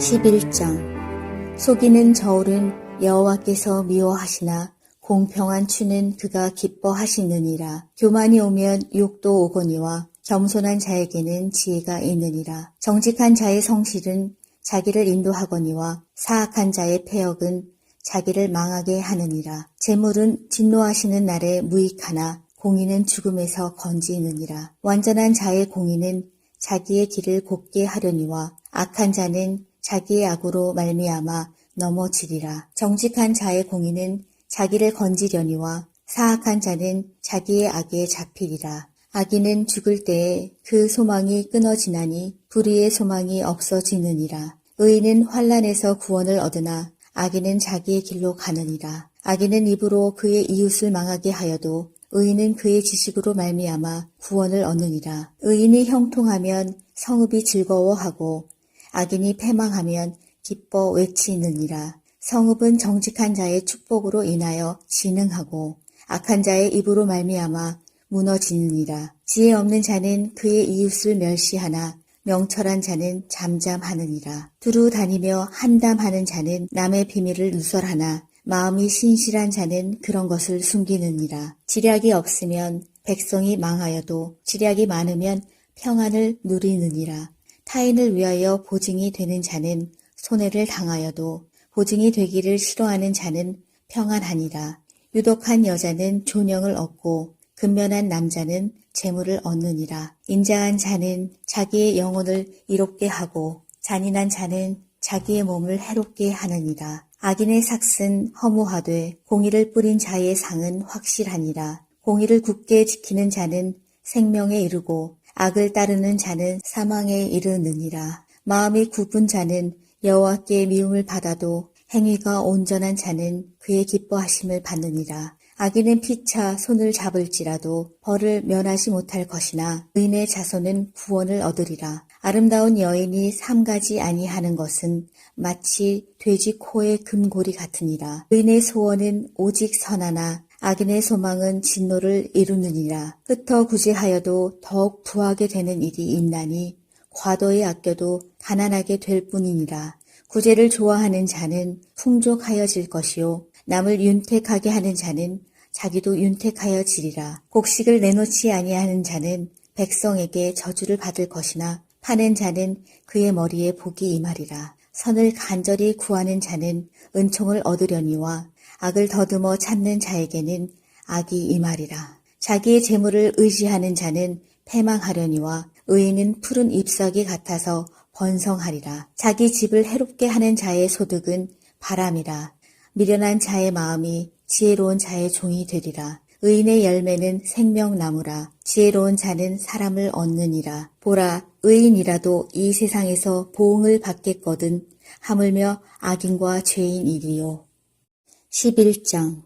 11장 속이는 저울은 여호와께서 미워하시나 공평한 추는 그가 기뻐하시느니라. 교만이 오면 욕도 오거니와 겸손한 자에게는 지혜가 있느니라. 정직한 자의 성실은 자기를 인도하거니와 사악한 자의 패역은 자기를 망하게 하느니라. 재물은 진노하시는 날에 무익하나 공의는 죽음에서 건지느니라. 완전한 자의 공의는 자기의 길을 곱게 하려니와 악한 자는 자기의 악으로 말미암아 넘어지리라. 정직한 자의 공의는 자기를 건지려니와 사악한 자는 자기의 악에 잡히리라. 악인은 죽을 때에 그 소망이 끊어지나니 불의의 소망이 없어지느니라. 의인은 환난에서 구원을 얻으나 악인은 자기의 길로 가느니라. 악인은 입으로 그의 이웃을 망하게 하여도 의인은 그의 지식으로 말미암아 구원을 얻느니라. 의인이 형통하면 성읍이 즐거워하고 악인이 패망하면 기뻐 외치느니라. 성읍은 정직한 자의 축복으로 인하여 진흥하고 악한 자의 입으로 말미암아 무너지느니라. 지혜 없는 자는 그의 이웃을 멸시하나 명철한 자는 잠잠하느니라. 두루 다니며 한담하는 자는 남의 비밀을 누설하나 마음이 신실한 자는 그런 것을 숨기느니라. 지략이 없으면 백성이 망하여도 지략이 많으면 평안을 누리느니라. 타인을 위하여 보증이 되는 자는 손해를 당하여도 보증이 되기를 싫어하는 자는 평안하니라. 유독한 여자는 존영을 얻고 근면한 남자는 재물을 얻느니라. 인자한 자는 자기의 영혼을 이롭게 하고 잔인한 자는 자기의 몸을 해롭게 하느니라. 악인의 삭은 허무하되 공의를 뿌린 자의 상은 확실하니라. 공의를 굳게 지키는 자는 생명에 이르고 악을 따르는 자는 사망에 이르느니라. 마음이 굽은 자는 여호와께 미움을 받아도 행위가 온전한 자는 그의 기뻐하심을 받느니라. 악인은 피차 손을 잡을지라도 벌을 면하지 못할 것이나 의인의 자손은 구원을 얻으리라. 아름다운 여인이 삼가지 아니하는 것은 마치 돼지 코의 금고리 같으니라. 의인의 소원은 오직 선하나 악인의 소망은 진노를 이루느니라. 흩어 구제하여도 더욱 부하게 되는 일이 있나니 과도히 아껴도 가난하게 될 뿐이니라. 구제를 좋아하는 자는 풍족하여질 것이요 남을 윤택하게 하는 자는 자기도 윤택하여지리라. 곡식을 내놓지 아니하는 자는 백성에게 저주를 받을 것이나 파는 자는 그의 머리에 복이 임하리라. 선을 간절히 구하는 자는 은총을 얻으려니와 악을 더듬어 찾는 자에게는 악이 임하리라. 자기의 재물을 의지하는 자는 패망하려니와 의인은 푸른 잎사귀 같아서 번성하리라. 자기 집을 해롭게 하는 자의 소득은 바람이라. 미련한 자의 마음이 지혜로운 자의 종이 되리라. 의인의 열매는 생명나무라. 지혜로운 자는 사람을 얻느니라. 보라, 의인이라도 이 세상에서 보응을 받겠거든 하물며 악인과 죄인이리요. 11장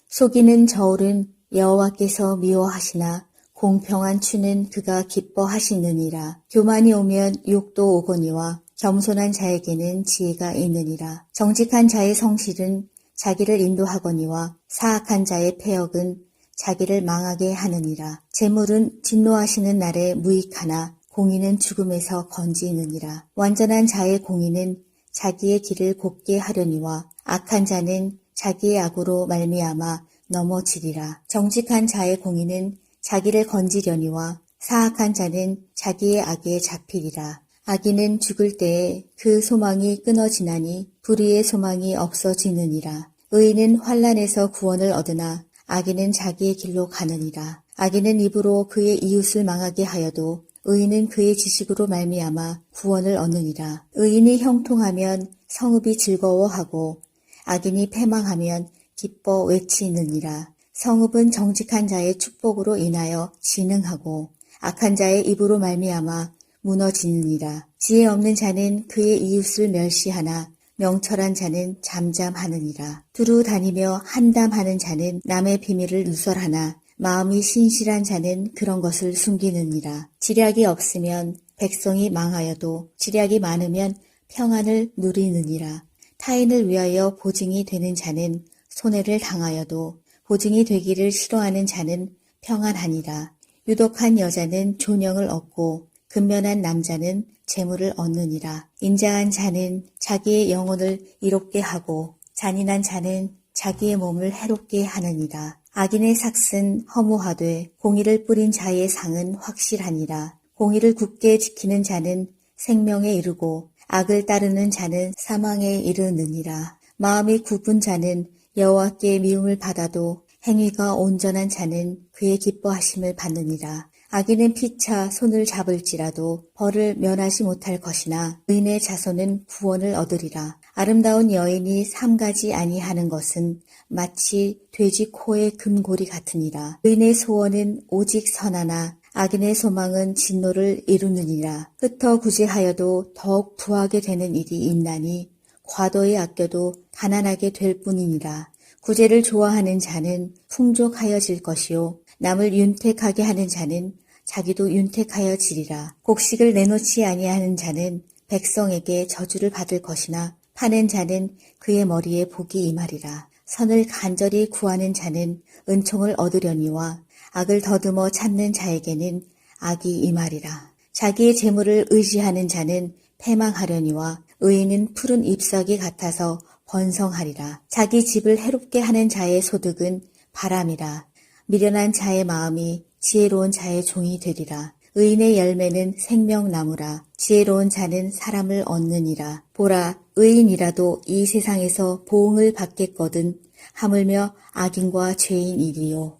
속이는 저울은 여호와께서 미워하시나 공평한 추는 그가 기뻐하시느니라. 교만이 오면 욕도 오거니와 겸손한 자에게는 지혜가 있느니라. 정직한 자의 성실은 자기를 인도하거니와 사악한 자의 패역은 자기를 망하게 하느니라. 재물은 진노하시는 날에 무익하나 공의는 죽음에서 건지느니라. 완전한 자의 공의는 자기의 길을 곱게 하려니와 악한 자는 자기의 악으로 말미암아 넘어지리라. 정직한 자의 공의는 자기를 건지려니와 사악한 자는 자기의 악에 잡히리라. 악인은 죽을 때에 그 소망이 끊어지나니 불의의 소망이 없어지느니라. 의인은 환난에서 구원을 얻으나 악인은 자기의 길로 가느니라. 악인은 입으로 그의 이웃을 망하게 하여도 의인은 그의 지식으로 말미암아 구원을 얻느니라. 의인이 형통하면 성읍이 즐거워하고 악인이 패망하면 기뻐 외치느니라. 성읍은 정직한 자의 축복으로 인하여 진흥하고 악한 자의 입으로 말미암아 무너지느니라. 지혜 없는 자는 그의 이웃을 멸시하나 명철한 자는 잠잠하느니라. 두루 다니며 한담하는 자는 남의 비밀을 누설하나 마음이 신실한 자는 그런 것을 숨기느니라. 지략이 없으면 백성이 망하여도 지략이 많으면 평안을 누리느니라. 타인을 위하여 보증이 되는 자는 손해를 당하여도 보증이 되기를 싫어하는 자는 평안하니라. 유독한 여자는 존영을 얻고 근면한 남자는 재물을 얻느니라. 인자한 자는 자기의 영혼을 이롭게 하고 잔인한 자는 자기의 몸을 해롭게 하느니라. 악인의 삭은 허무하되 공의를 뿌린 자의 상은 확실하니라. 공의를 굳게 지키는 자는 생명에 이르고 악을 따르는 자는 사망에 이르느니라. 마음이 굽은 자는 여호와께 미움을 받아도 행위가 온전한 자는 그의 기뻐하심을 받느니라. 악인은 피차 손을 잡을지라도 벌을 면하지 못할 것이나 의인의 자손은 구원을 얻으리라. 아름다운 여인이 삼가지 아니하는 것은 마치 돼지 코의 금고리 같으니라. 의인의 소원은 오직 선하나 악인의 소망은 진노를 이루느니라. 흩어 구제하여도 더욱 부하게 되는 일이 있나니 과도히 아껴도 가난하게 될 뿐이니라. 구제를 좋아하는 자는 풍족하여질 것이요 남을 윤택하게 하는 자는 자기도 윤택하여지리라. 곡식을 내놓지 아니하는 자는 백성에게 저주를 받을 것이나 파는 자는 그의 머리에 복이 임하리라. 선을 간절히 구하는 자는 은총을 얻으려니와 악을 더듬어 찾는 자에게는 악이 임하리라. 자기의 재물을 의지하는 자는 패망하려니와 의인은 푸른 잎사귀 같아서 번성하리라. 자기 집을 해롭게 하는 자의 소득은 바람이라. 미련한 자의 마음이 지혜로운 자의 종이 되리라. 의인의 열매는 생명나무라. 지혜로운 자는 사람을 얻느니라. 보라, 의인이라도 이 세상에서 보응을 받겠거든 하물며 악인과 죄인이리요.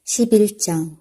11장.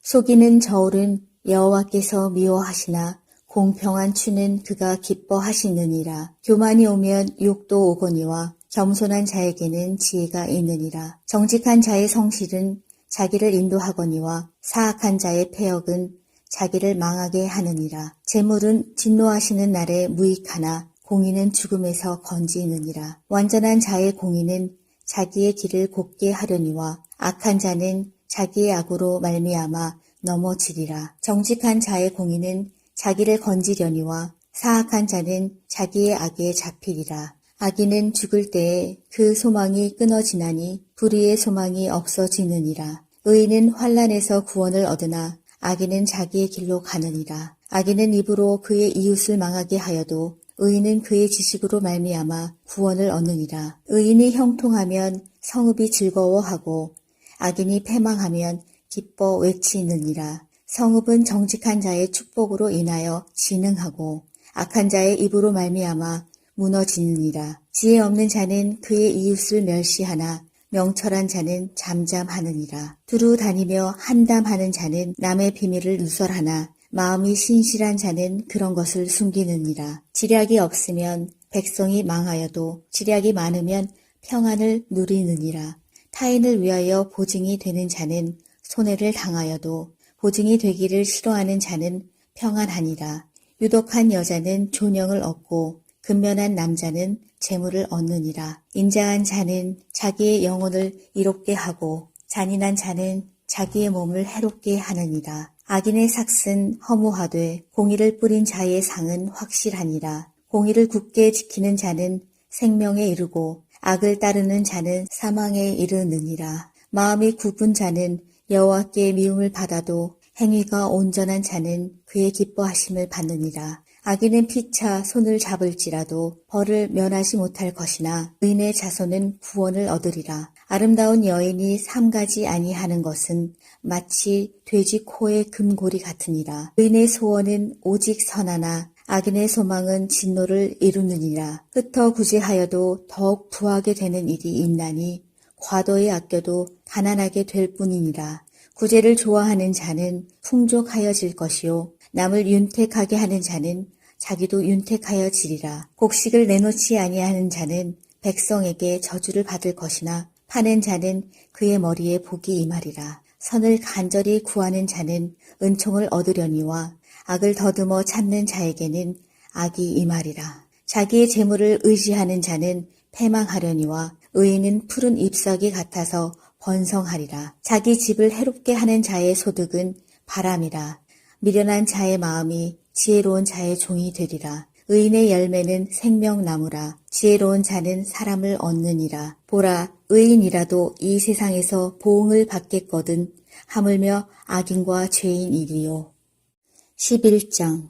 속이는 저울은 여호와께서 미워하시나 공평한 추는 그가 기뻐하시느니라. 교만이 오면 욕도 오거니와 겸손한 자에게는 지혜가 있느니라. 정직한 자의 성실은 자기를 인도하거니와 사악한 자의 패역은 자기를 망하게 하느니라. 재물은 진노하시는 날에 무익하나 공의는 죽음에서 건지느니라. 완전한 자의 공의는 자기의 길을 곱게 하려니와 악한 자는 자기의 악으로 말미암아 넘어지리라. 정직한 자의 공의는 자기를 건지려니와 사악한 자는 자기의 악에 잡히리라. 악인은 죽을 때에 그 소망이 끊어지나니 불의의 소망이 없어지느니라. 의인은 환난에서 구원을 얻으나 악인은 자기의 길로 가느니라. 악인은 입으로 그의 이웃을 망하게 하여도 의인은 그의 지식으로 말미암아 구원을 얻느니라. 의인이 형통하면 성읍이 즐거워하고 악인이 패망하면 기뻐 외치느니라. 성읍은 정직한 자의 축복으로 인하여 진흥하고 악한 자의 입으로 말미암아 무너지느니라. 지혜 없는 자는 그의 이웃을 멸시하나 명철한 자는 잠잠하느니라. 두루 다니며 한담하는 자는 남의 비밀을 누설하나 마음이 신실한 자는 그런 것을 숨기느니라. 지략이 없으면 백성이 망하여도 지략이 많으면 평안을 누리느니라. 타인을 위하여 보증이 되는 자는 손해를 당하여도 보증이 되기를 싫어하는 자는 평안하니라. 유독한 여자는 존영을 얻고 근면한 남자는 재물을 얻느니라. 인자한 자는 자기의 영혼을 이롭게 하고 잔인한 자는 자기의 몸을 해롭게 하느니라. 악인의 삭은 허무하되 공의를 뿌린 자의 상은 확실하니라. 공의를 굳게 지키는 자는 생명에 이르고 악을 따르는 자는 사망에 이르느니라. 마음이 굽은 자는 여호와께 미움을 받아도 행위가 온전한 자는 그의 기뻐하심을 받느니라. 악인은 피차 손을 잡을지라도 벌을 면하지 못할 것이나 의인의 자손은 구원을 얻으리라. 아름다운 여인이 삼가지 아니하는 것은 마치 돼지 코의 금고리 같으니라. 의인의 소원은 오직 선하나 악인의 소망은 진노를 이루느니라. 흩어 구제하여도 더욱 부하게 되는 일이 있나니 과도히 아껴도 가난하게 될 뿐이니라. 구제를 좋아하는 자는 풍족하여질 것이요 남을 윤택하게 하는 자는 자기도 윤택하여지리라. 곡식을 내놓지 아니하는 자는 백성에게 저주를 받을 것이나 파는 자는 그의 머리에 복이 임하리라. 선을 간절히 구하는 자는 은총을 얻으려니와 악을 더듬어 찾는 자에게는 악이 임하리라. 자기의 재물을 의지하는 자는 패망하려니와 의인은 푸른 잎사귀 같아서 번성하리라. 자기 집을 해롭게 하는 자의 소득은 바람이라. 미련한 자의 마음이 지혜로운 자의 종이 되리라. 의인의 열매는 생명나무라. 지혜로운 자는 사람을 얻느니라. 보라, 의인이라도 이 세상에서 보응을 받겠거든 하물며 악인과 죄인이리요. 11장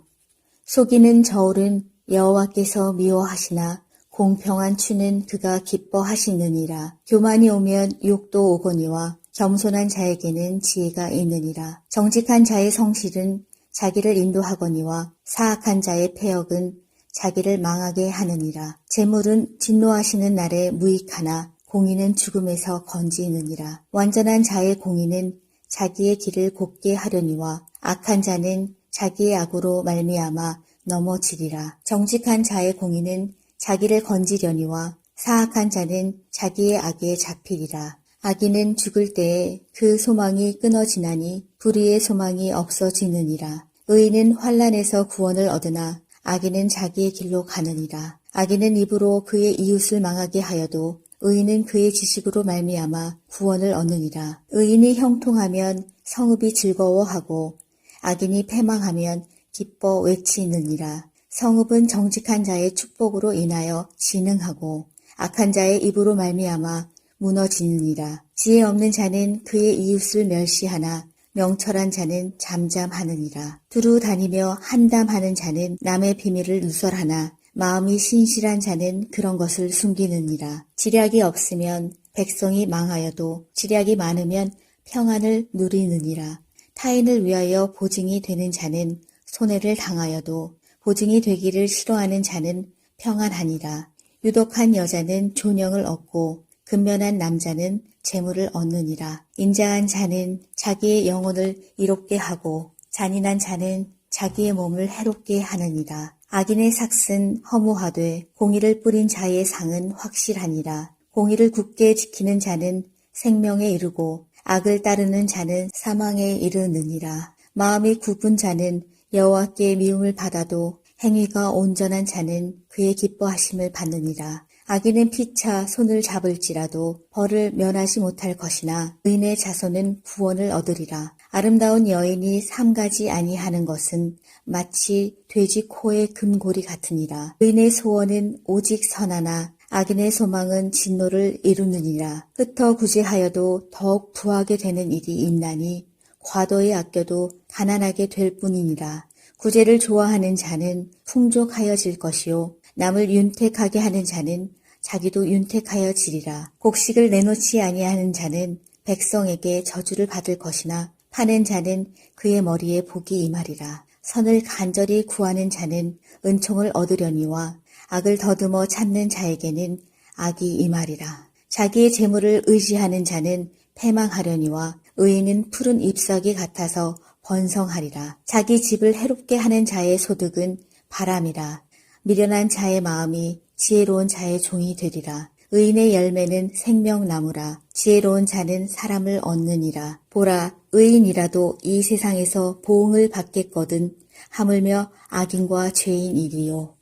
속이는 저울은 여호와께서 미워하시나 공평한 추는 그가 기뻐하시느니라. 교만이 오면 욕도 오거니와 겸손한 자에게는 지혜가 있느니라. 정직한 자의 성실은 자기를 인도하거니와 사악한 자의 패역은 자기를 망하게 하느니라. 재물은 진노하시는 날에 무익하나 공의는 죽음에서 건지느니라. 완전한 자의 공의는 자기의 길을 곱게 하려니와 악한 자는 자기의 악으로 말미암아 넘어지리라. 정직한 자의 공의는 자기를 건지려니와 사악한 자는 자기의 악에 잡히리라. 악인은 죽을 때에 그 소망이 끊어지나니 불의의 소망이 없어지느니라. 의인은 환난에서 구원을 얻으나 악인은 자기의 길로 가느니라. 악인은 입으로 그의 이웃을 망하게 하여도 의인은 그의 지식으로 말미암아 구원을 얻느니라. 의인이 형통하면 성읍이 즐거워하고 악인이 패망하면 기뻐 외치느니라. 성읍은 정직한 자의 축복으로 인하여 진흥하고 악한 자의 입으로 말미암아 무너지느니라. 지혜 없는 자는 그의 이웃을 멸시하나 명철한 자는 잠잠하느니라. 두루 다니며 한담하는 자는 남의 비밀을 누설하나 마음이 신실한 자는 그런 것을 숨기느니라. 지략이 없으면 백성이 망하여도 지략이 많으면 평안을 누리느니라. 타인을 위하여 보증이 되는 자는 손해를 당하여도 보증이 되기를 싫어하는 자는 평안하니라. 유독한 여자는 존영을 얻고 근면한 남자는 재물을 얻느니라. 인자한 자는 자기의 영혼을 이롭게 하고 잔인한 자는 자기의 몸을 해롭게 하느니라. 악인의 삭은 허무하되 공의를 뿌린 자의 상은 확실하니라. 공의를 굳게 지키는 자는 생명에 이르고 악을 따르는 자는 사망에 이르느니라. 마음이 굽은 자는 여호와께 미움을 받아도 행위가 온전한 자는 그의 기뻐하심을 받느니라. 악인은 피차 손을 잡을지라도 벌을 면하지 못할 것이나 의인의 자손은 구원을 얻으리라. 아름다운 여인이 삼가지 아니하는 것은 마치 돼지 코의 금고리 같으니라. 의인의 소원은 오직 선하나 악인의 소망은 진노를 이루느니라. 흩어 구제하여도 더욱 부하게 되는 일이 있나니 과도히 아껴도 가난하게 될 뿐이니라. 구제를 좋아하는 자는 풍족하여질 것이요 남을 윤택하게 하는 자는 자기도 윤택하여지리라. 곡식을 내놓지 아니하는 자는 백성에게 저주를 받을 것이나 파는 자는 그의 머리에 복이 임하리라. 선을 간절히 구하는 자는 은총을 얻으려니와 악을 더듬어 찾는 자에게는 악이 임하리라. 자기의 재물을 의지하는 자는 패망하려니와 의인은 푸른 잎사귀 같아서 번성하리라. 자기 집을 해롭게 하는 자의 소득은 바람이라. 미련한 자의 마음이 지혜로운 자의 종이 되리라. 의인의 열매는 생명나무라. 지혜로운 자는 사람을 얻느니라. 보라, 의인이라도 이 세상에서 보응을 받겠거든 하물며 악인과 죄인이리요.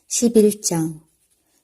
11장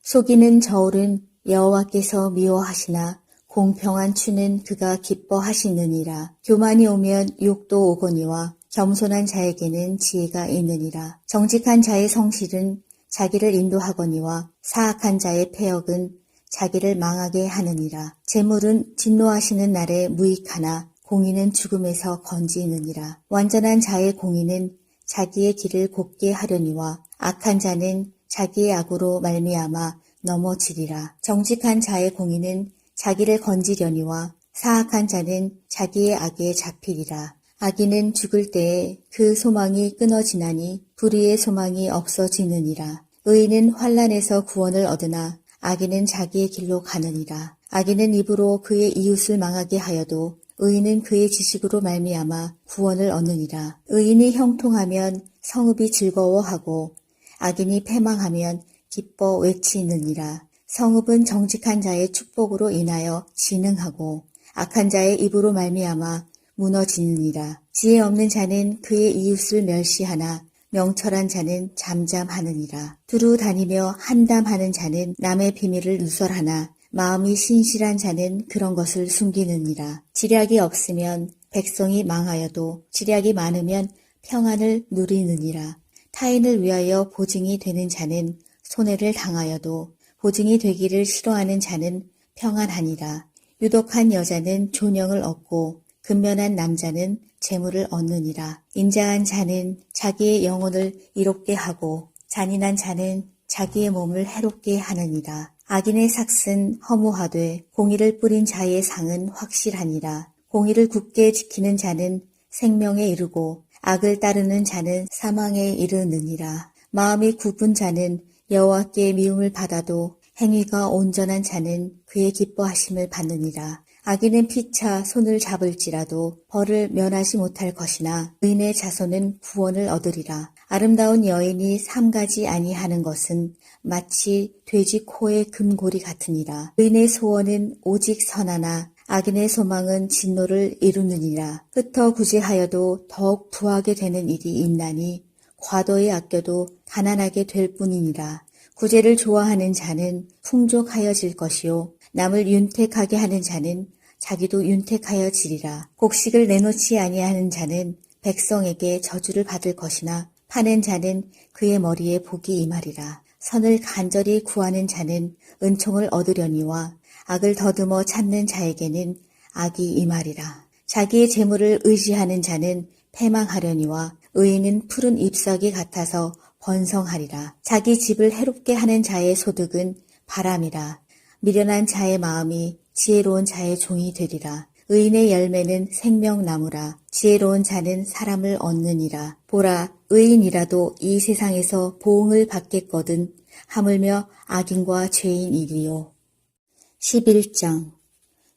속이는 저울은 여호와께서 미워하시나 공평한 추는 그가 기뻐하시느니라. 교만이 오면 욕도 오거니와 겸손한 자에게는 지혜가 있느니라. 정직한 자의 성실은 자기를 인도하거니와 사악한 자의 패역은 자기를 망하게 하느니라. 재물은 진노하시는 날에 무익하나 공의는 죽음에서 건지느니라. 완전한 자의 공의는 자기의 길을 곱게 하려니와 악한 자는 자기의 악으로 말미암아 넘어지리라. 정직한 자의 공의는 자기를 건지려니와 사악한 자는 자기의 악에 잡히리라. 악인은 죽을 때에 그 소망이 끊어지나니 불의의 소망이 없어지느니라. 의인은 환난에서 구원을 얻으나 악인은 자기의 길로 가느니라. 악인은 입으로 그의 이웃을 망하게 하여도 의인은 그의 지식으로 말미암아 구원을 얻느니라. 의인이 형통하면 성읍이 즐거워하고 악인이 패망하면 기뻐 외치느니라. 성읍은 정직한 자의 축복으로 인하여 진흥하고 악한 자의 입으로 말미암아 무너지느니라. 지혜 없는 자는 그의 이웃을 멸시하나 명철한 자는 잠잠하느니라. 두루 다니며 한담하는 자는 남의 비밀을 누설하나 마음이 신실한 자는 그런 것을 숨기느니라. 지략이 없으면 백성이 망하여도 지략이 많으면 평안을 누리느니라. 타인을 위하여 보증이 되는 자는 손해를 당하여도 보증이 되기를 싫어하는 자는 평안하니라. 유독한 여자는 존영을 얻고 근면한 남자는 재물을 얻느니라. 인자한 자는 자기의 영혼을 이롭게 하고 잔인한 자는 자기의 몸을 해롭게 하느니라. 악인의 삭은 허무하되 공의를 뿌린 자의 상은 확실하니라. 공의를 굳게 지키는 자는 생명에 이르고 악을 따르는 자는 사망에 이르느니라. 마음이 굽은 자는 여호와께 미움을 받아도 행위가 온전한 자는 그의 기뻐하심을 받느니라. 악인은 피차 손을 잡을지라도 벌을 면하지 못할 것이나 의인의 자손은 구원을 얻으리라. 아름다운 여인이 삼가지 아니하는 것은 마치 돼지 코의 금고리 같으니라. 의인의 소원은 오직 선하나 악인의 소망은 진노를 이루느니라. 흩어 구제하여도 더욱 부하게 되는 일이 있나니 과도히 아껴도 가난하게 될 뿐이니라. 구제를 좋아하는 자는 풍족하여질 것이요 남을 윤택하게 하는 자는 자기도 윤택하여지리라. 곡식을 내놓지 아니하는 자는 백성에게 저주를 받을 것이나 파는 자는 그의 머리에 복이 임하리라. 선을 간절히 구하는 자는 은총을 얻으려니와 악을 더듬어 찾는 자에게는 악이 임하리라. 자기의 재물을 의지하는 자는 패망하려니와 의인은 푸른 잎사귀 같아서 번성하리라. 자기 집을 해롭게 하는 자의 소득은 바람이라. 미련한 자의 마음이 지혜로운 자의 종이 되리라. 의인의 열매는 생명나무라. 지혜로운 자는 사람을 얻느니라. 보라, 의인이라도 이 세상에서 보응을 받겠거든 하물며 악인과 죄인이리요. 11장.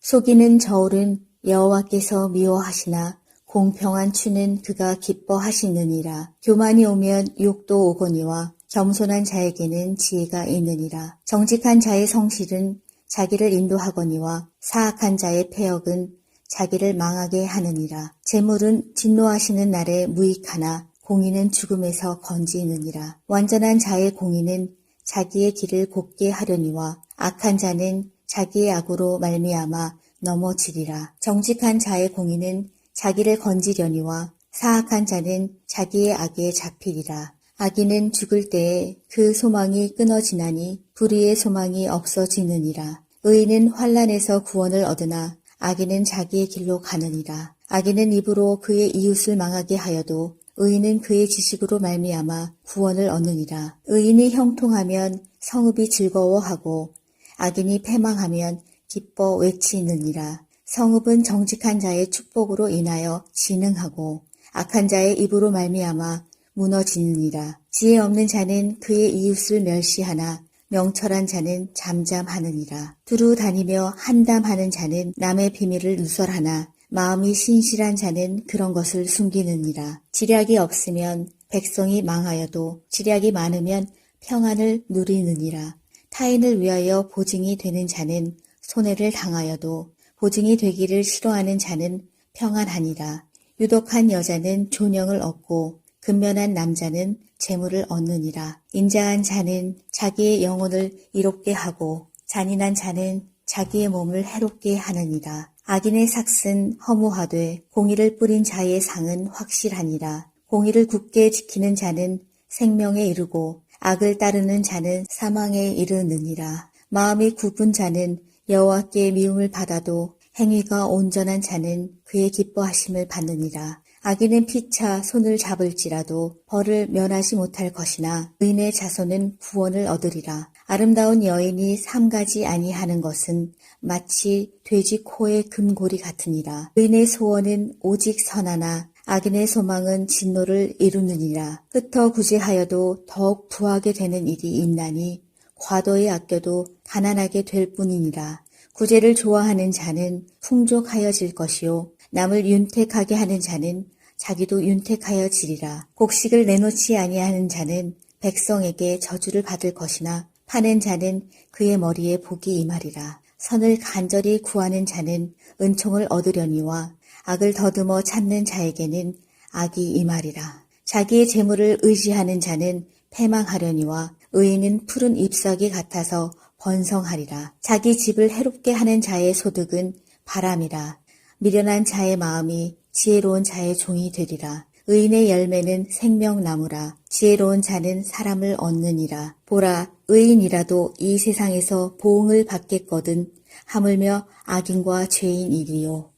속이는 저울은 여호와께서 미워하시나 공평한 추는 그가 기뻐하시느니라. 교만이 오면 욕도 오거니와 겸손한 자에게는 지혜가 있느니라. 정직한 자의 성실은 자기를 인도하거니와 사악한 자의 패역은 자기를 망하게 하느니라. 재물은 진노하시는 날에 무익하나 공의는 죽음에서 건지느니라. 완전한 자의 공의는 자기의 길을 곱게 하려니와 악한 자는 자기의 악으로 말미암아 넘어지리라. 정직한 자의 공의는 자기를 건지려니와 사악한 자는 자기의 악에 잡히리라. 악인은 죽을 때에 그 소망이 끊어지나니 불의의 소망이 없어지느니라. 의인은 환난에서 구원을 얻으나 악인은 자기의 길로 가느니라. 악인은 입으로 그의 이웃을 망하게 하여도 의인은 그의 지식으로 말미암아 구원을 얻느니라. 의인이 형통하면 성읍이 즐거워하고 악인이 패망하면 기뻐 외치느니라. 성읍은 정직한 자의 축복으로 인하여 진흥하고 악한 자의 입으로 말미암아 무너지느니라. 지혜 없는 자는 그의 이웃을 멸시하나 명철한 자는 잠잠하느니라. 두루 다니며 한담하는 자는 남의 비밀을 누설하나 마음이 신실한 자는 그런 것을 숨기느니라. 지략이 없으면 백성이 망하여도 지략이 많으면 평안을 누리느니라. 타인을 위하여 보증이 되는 자는 손해를 당하여도 보증이 되기를 싫어하는 자는 평안하니라. 유독한 여자는 존영을 얻고 근면한 남자는 재물을 얻느니라. 인자한 자는 자기의 영혼을 이롭게 하고 잔인한 자는 자기의 몸을 해롭게 하느니라. 악인의 삭은 허무하되 공의를 뿌린 자의 상은 확실하니라. 공의를 굳게 지키는 자는 생명에 이르고 악을 따르는 자는 사망에 이르느니라. 마음이 굽은 자는 여호와께 미움을 받아도 행위가 온전한 자는 그의 기뻐하심을 받느니라. 악인은 피차 손을 잡을지라도 벌을 면하지 못할 것이나 의인의 자손은 구원을 얻으리라. 아름다운 여인이 삼가지 아니하는 것은 마치 돼지 코의 금고리 같으니라. 의인의 소원은 오직 선하나 악인의 소망은 진노를 이루느니라. 흩어 구제하여도 더욱 부하게 되는 일이 있나니 과도히 아껴도 가난하게 될 뿐이니라. 구제를 좋아하는 자는 풍족하여질 것이요 남을 윤택하게 하는 자는 자기도 윤택하여지리라. 곡식을 내놓지 아니하는 자는 백성에게 저주를 받을 것이나 파는 자는 그의 머리에 복이 임하리라. 선을 간절히 구하는 자는 은총을 얻으려니와 악을 더듬어 찾는 자에게는 악이 임하리라. 자기의 재물을 의지하는 자는 패망하려니와 의인은 푸른 잎사귀 같아서 번성하리라. 자기 집을 해롭게 하는 자의 소득은 바람이라. 미련한 자의 마음이 지혜로운 자의 종이 되리라. 의인의 열매는 생명나무라. 지혜로운 자는 사람을 얻느니라. 보라, 의인이라도 이 세상에서 보응을 받겠거든 하물며 악인과 죄인이리요.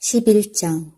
11장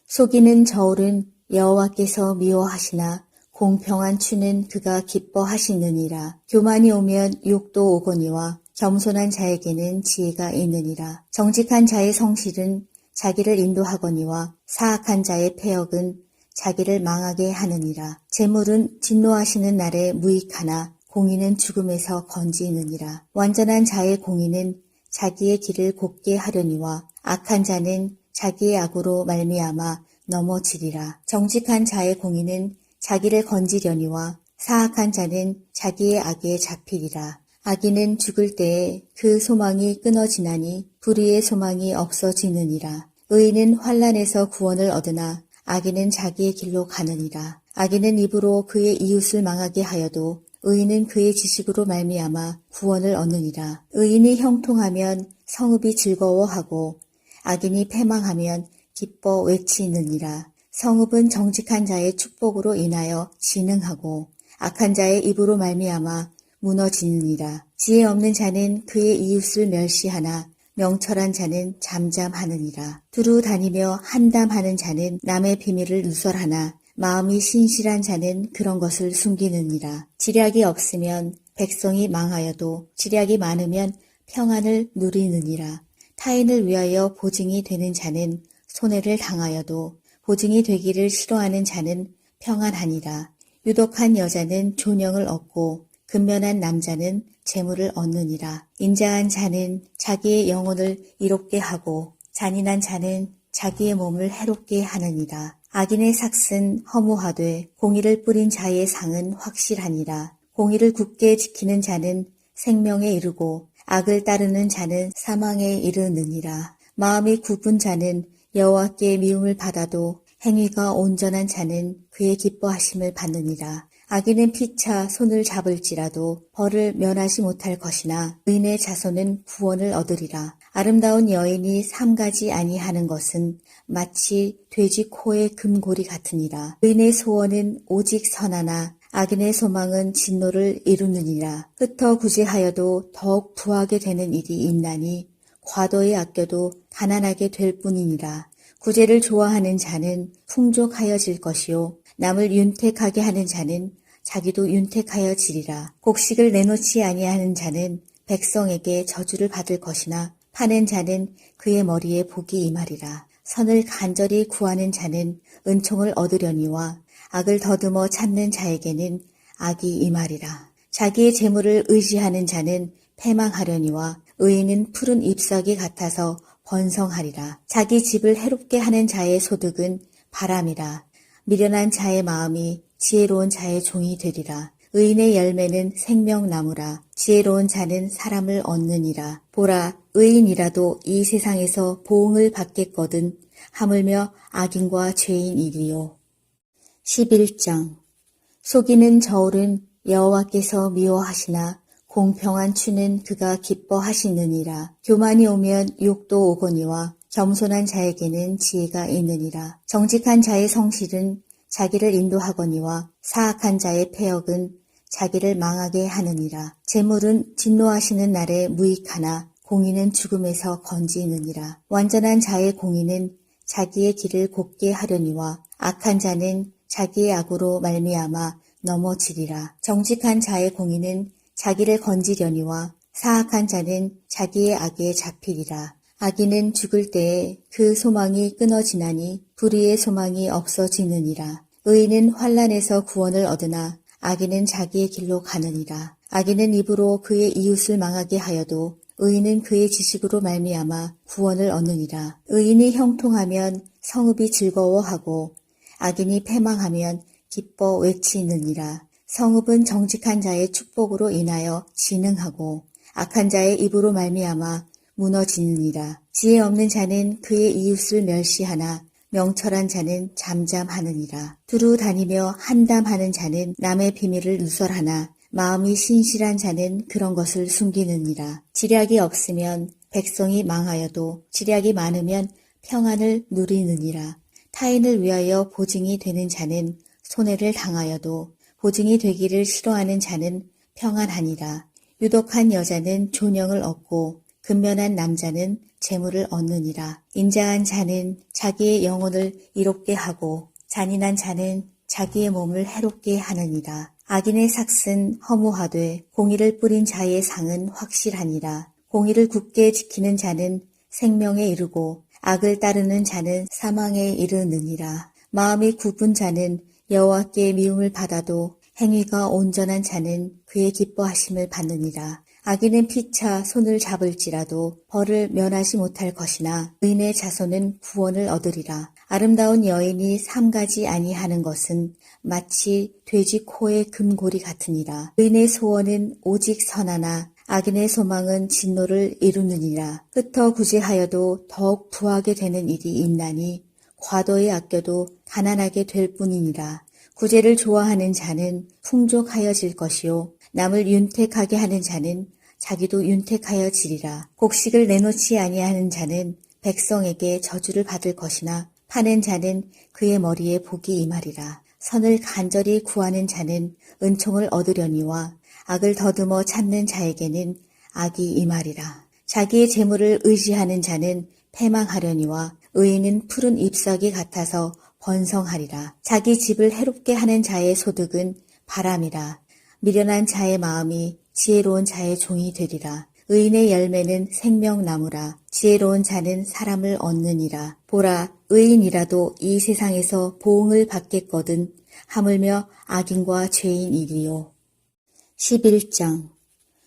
속이는 저울은 여호와께서 미워하시나 공평한 추는 그가 기뻐하시느니라. 교만이 오면 욕도 오거니와 겸손한 자에게는 지혜가 있느니라. 정직한 자의 성실은 자기를 인도하거니와 사악한 자의 패역은 자기를 망하게 하느니라. 재물은 진노하시는 날에 무익하나 공의는 죽음에서 건지느니라. 완전한 자의 공의는 자기의 길을 곱게 하려니와 악한 자는 자기의 악으로 말미암아 넘어지리라. 정직한 자의 공의는 자기를 건지려니와 사악한 자는 자기의 악에 잡히리라. 악인은 죽을 때에 그 소망이 끊어지나니 불의의 소망이 없어지느니라. 의인은 환난에서 구원을 얻으나 악인은 자기의 길로 가느니라. 악인은 입으로 그의 이웃을 망하게 하여도 의인은 그의 지식으로 말미암아 구원을 얻느니라. 의인이 형통하면 성읍이 즐거워하고 악인이 패망하면 기뻐 외치느니라. 성읍은 정직한 자의 축복으로 인하여 진흥하고 악한 자의 입으로 말미암아 무너지느니라. 지혜 없는 자는 그의 이웃을 멸시하나 명철한 자는 잠잠하느니라. 두루 다니며 한담하는 자는 남의 비밀을 누설하나 마음이 신실한 자는 그런 것을 숨기느니라. 지략이 없으면 백성이 망하여도 지략이 많으면 평안을 누리느니라. 타인을 위하여 보증이 되는 자는 손해를 당하여도 보증이 되기를 싫어하는 자는 평안하니라. 유독한 여자는 존영을 얻고 근면한 남자는 재물을 얻느니라. 인자한 자는 자기의 영혼을 이롭게 하고 잔인한 자는 자기의 몸을 해롭게 하느니라. 악인의 삭은 허무하되 공의를 뿌린 자의 상은 확실하니라. 공의를 굳게 지키는 자는 생명에 이르고 악을 따르는 자는 사망에 이르느니라. 마음이 굽은 자는 여호와께 미움을 받아도 행위가 온전한 자는 그의 기뻐하심을 받느니라. 악인은 피차 손을 잡을지라도 벌을 면하지 못할 것이나 의인의 자손은 구원을 얻으리라. 아름다운 여인이 삼가지 아니하는 것은 마치 돼지 코의 금고리 같으니라. 의인의 소원은 오직 선하나 악인의 소망은 진노를 이루느니라. 흩어 구제하여도 더욱 부하게 되는 일이 있나니 과도히 아껴도 가난하게 될 뿐이니라. 구제를 좋아하는 자는 풍족하여질 것이요 남을 윤택하게 하는 자는 자기도 윤택하여지리라. 곡식을 내놓지 아니하는 자는 백성에게 저주를 받을 것이나 파는 자는 그의 머리에 복이 임하리라. 선을 간절히 구하는 자는 은총을 얻으려니와 악을 더듬어 찾는 자에게는 악이 임하리라. 자기의 재물을 의지하는 자는 패망하려니와 의인은 푸른 잎사귀 같아서 번성하리라. 자기 집을 해롭게 하는 자의 소득은 바람이라. 미련한 자의 마음이 지혜로운 자의 종이 되리라. 의인의 열매는 생명나무라. 지혜로운 자는 사람을 얻느니라. 보라, 의인이라도 이 세상에서 보응을 받겠거든 하물며 악인과 죄인이리요. 11장 속이는 저울은 여호와께서 미워하시나 공평한 추는 그가 기뻐하시느니라. 교만이 오면 욕도 오거니와 겸손한 자에게는 지혜가 있느니라. 정직한 자의 성실은 자기를 인도하거니와 사악한 자의 패역은 자기를 망하게 하느니라. 재물은 진노하시는 날에 무익하나 공의는 죽음에서 건지느니라. 완전한 자의 공의는 자기의 길을 곱게 하려니와 악한 자는 자기의 악으로 말미암아 넘어지리라. 정직한 자의 공의는 자기를 건지려니와 사악한 자는 자기의 악에 잡히리라. 악인은 죽을 때에 그 소망이 끊어지나니 불의의 소망이 없어지느니라. 의인은 환난에서 구원을 얻으나 악인은 자기의 길로 가느니라. 악인은 입으로 그의 이웃을 망하게 하여도 의인은 그의 지식으로 말미암아 구원을 얻느니라. 의인이 형통하면 성읍이 즐거워하고 악인이 패망하면 기뻐 외치느니라. 성읍은 정직한 자의 축복으로 인하여 진흥하고 악한 자의 입으로 말미암아 무너지느니라. 지혜 없는 자는 그의 이웃을 멸시하나 명철한 자는 잠잠하느니라. 두루 다니며 한담하는 자는 남의 비밀을 누설하나 마음이 신실한 자는 그런 것을 숨기느니라. 지략이 없으면 백성이 망하여도 지략이 많으면 평안을 누리느니라. 타인을 위하여 보증이 되는 자는 손해를 당하여도 보증이 되기를 싫어하는 자는 평안하니라. 유독한 여자는 존영을 얻고 근면한 남자는 재물을 얻느니라. 인자한 자는 자기의 영혼을 이롭게 하고 잔인한 자는 자기의 몸을 해롭게 하느니라. 악인의 삭은 허무하되 공의를 뿌린 자의 상은 확실하니라. 공의를 굳게 지키는 자는 생명에 이르고 악을 따르는 자는 사망에 이르느니라. 마음이 굽은 자는 여호와께 미움을 받아도 행위가 온전한 자는 그의 기뻐하심을 받느니라. 악인은 피차 손을 잡을지라도 벌을 면하지 못할 것이나 의인의 자손은 구원을 얻으리라. 아름다운 여인이 삼가지 아니하는 것은 마치 돼지 코의 금고리 같으니라. 의인의 소원은 오직 선하나 악인의 소망은 진노를 이루느니라. 흩어 구제하여도 더욱 부하게 되는 일이 있나니 과도히 아껴도 가난하게 될 뿐이니라. 구제를 좋아하는 자는 풍족하여질 것이요 남을 윤택하게 하는 자는 자기도 윤택하여지리라. 곡식을 내놓지 아니하는 자는 백성에게 저주를 받을 것이나 파는 자는 그의 머리에 복이 임하리라. 선을 간절히 구하는 자는 은총을 얻으려니와 악을 더듬어 찾는 자에게는 악이 임하리라. 자기의 재물을 의지하는 자는 패망하려니와 의인은 푸른 잎사귀 같아서 번성하리라. 자기 집을 해롭게 하는 자의 소득은 바람이라. 미련한 자의 마음이 지혜로운 자의 종이 되리라. 의인의 열매는 생명나무라. 지혜로운 자는 사람을 얻느니라. 보라, 의인이라도 이 세상에서 보응을 받겠거든 하물며 악인과 죄인이리요. 11장.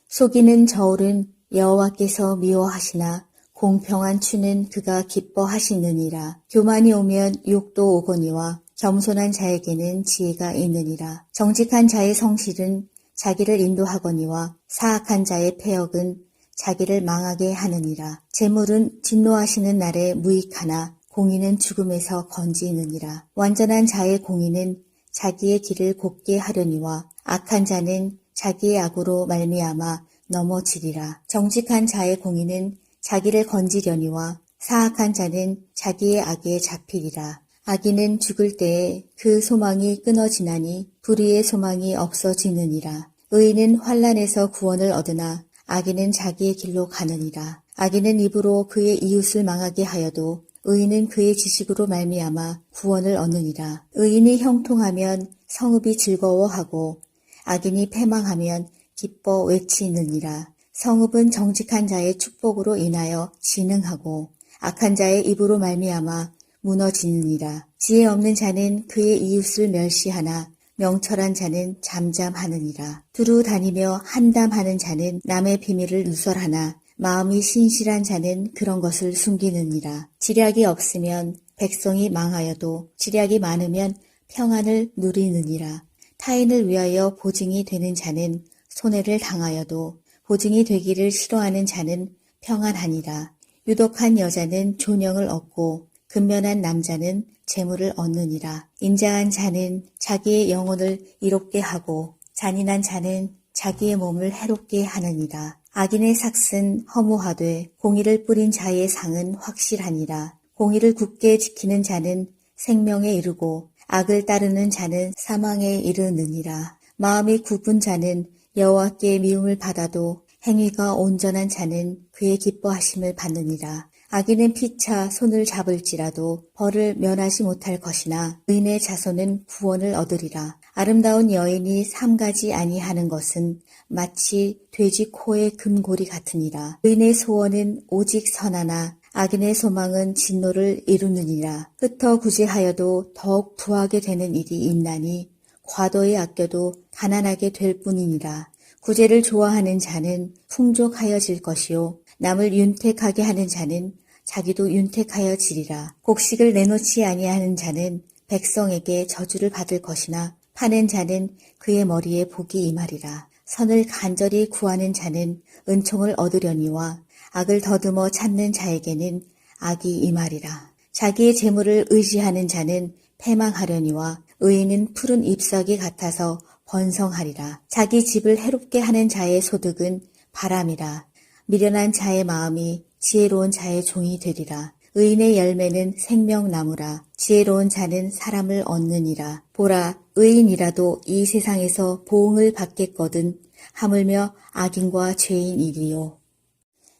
속이는 저울은 여호와께서 미워하시나 공평한 추는 그가 기뻐하시느니라. 교만이 오면 욕도 오거니와 겸손한 자에게는 지혜가 있느니라. 정직한 자의 성실은 자기를 인도하거니와 사악한 자의 패역은 자기를 망하게 하느니라. 재물은 진노하시는 날에 무익하나 공의는 죽음에서 건지느니라. 완전한 자의 공의는 자기의 길을 곱게 하려니와 악한 자는 자기의 악으로 말미암아 넘어지리라. 정직한 자의 공의는 자기를 건지려니와 사악한 자는 자기의 악에 잡히리라. 악인은 죽을 때에 그 소망이 끊어지나니 불의의 소망이 없어지느니라. 의인은 환난에서 구원을 얻으나 악인은 자기의 길로 가느니라. 악인은 입으로 그의 이웃을 망하게 하여도 의인은 그의 지식으로 말미암아 구원을 얻느니라. 의인이 형통하면 성읍이 즐거워하고 악인이 패망하면 기뻐 외치느니라. 성읍은 정직한 자의 축복으로 인하여 진흥하고 악한 자의 입으로 말미암아 무너지느니라. 지혜 없는 자는 그의 이웃을 멸시하나 명철한 자는 잠잠하느니라. 두루 다니며 한담하는 자는 남의 비밀을 누설하나 마음이 신실한 자는 그런 것을 숨기느니라. 지략이 없으면 백성이 망하여도 지략이 많으면 평안을 누리느니라. 타인을 위하여 보증이 되는 자는 손해를 당하여도 보증이 되기를 싫어하는 자는 평안하니라. 유독한 여자는 존영을 얻고 근면한 남자는 재물을 얻느니라. 인자한 자는 자기의 영혼을 이롭게 하고 잔인한 자는 자기의 몸을 해롭게 하느니라. 악인의 삭은 허무하되 공의를 뿌린 자의 상은 확실하니라. 공의를 굳게 지키는 자는 생명에 이르고 악을 따르는 자는 사망에 이르느니라. 마음이 굽은 자는 여호와께 미움을 받아도 행위가 온전한 자는 그의 기뻐하심을 받느니라. 악인은 피차 손을 잡을지라도 벌을 면하지 못할 것이나 의인의 자손은 구원을 얻으리라. 아름다운 여인이 삼가지 아니하는 것은 마치 돼지 코의 금고리 같으니라. 의인의 소원은 오직 선하나 악인의 소망은 진노를 이루느니라. 흩어 구제하여도 더욱 부하게 되는 일이 있나니 과도히 아껴도 가난하게 될 뿐이니라. 구제를 좋아하는 자는 풍족하여질 것이요 남을 윤택하게 하는 자는 자기도 윤택하여지리라. 곡식을 내놓지 아니하는 자는 백성에게 저주를 받을 것이나 파는 자는 그의 머리에 복이 임하리라. 선을 간절히 구하는 자는 은총을 얻으려니와 악을 더듬어 찾는 자에게는 악이 임하리라. 자기의 재물을 의지하는 자는 패망하려니와 의인은 푸른 잎사귀 같아서 번성하리라. 자기 집을 해롭게 하는 자의 소득은 바람이라. 미련한 자의 마음이 지혜로운 자의 종이 되리라. 의인의 열매는 생명나무라. 지혜로운 자는 사람을 얻느니라. 보라, 의인이라도 이 세상에서 보응을 받겠거든 하물며 악인과 죄인이리요.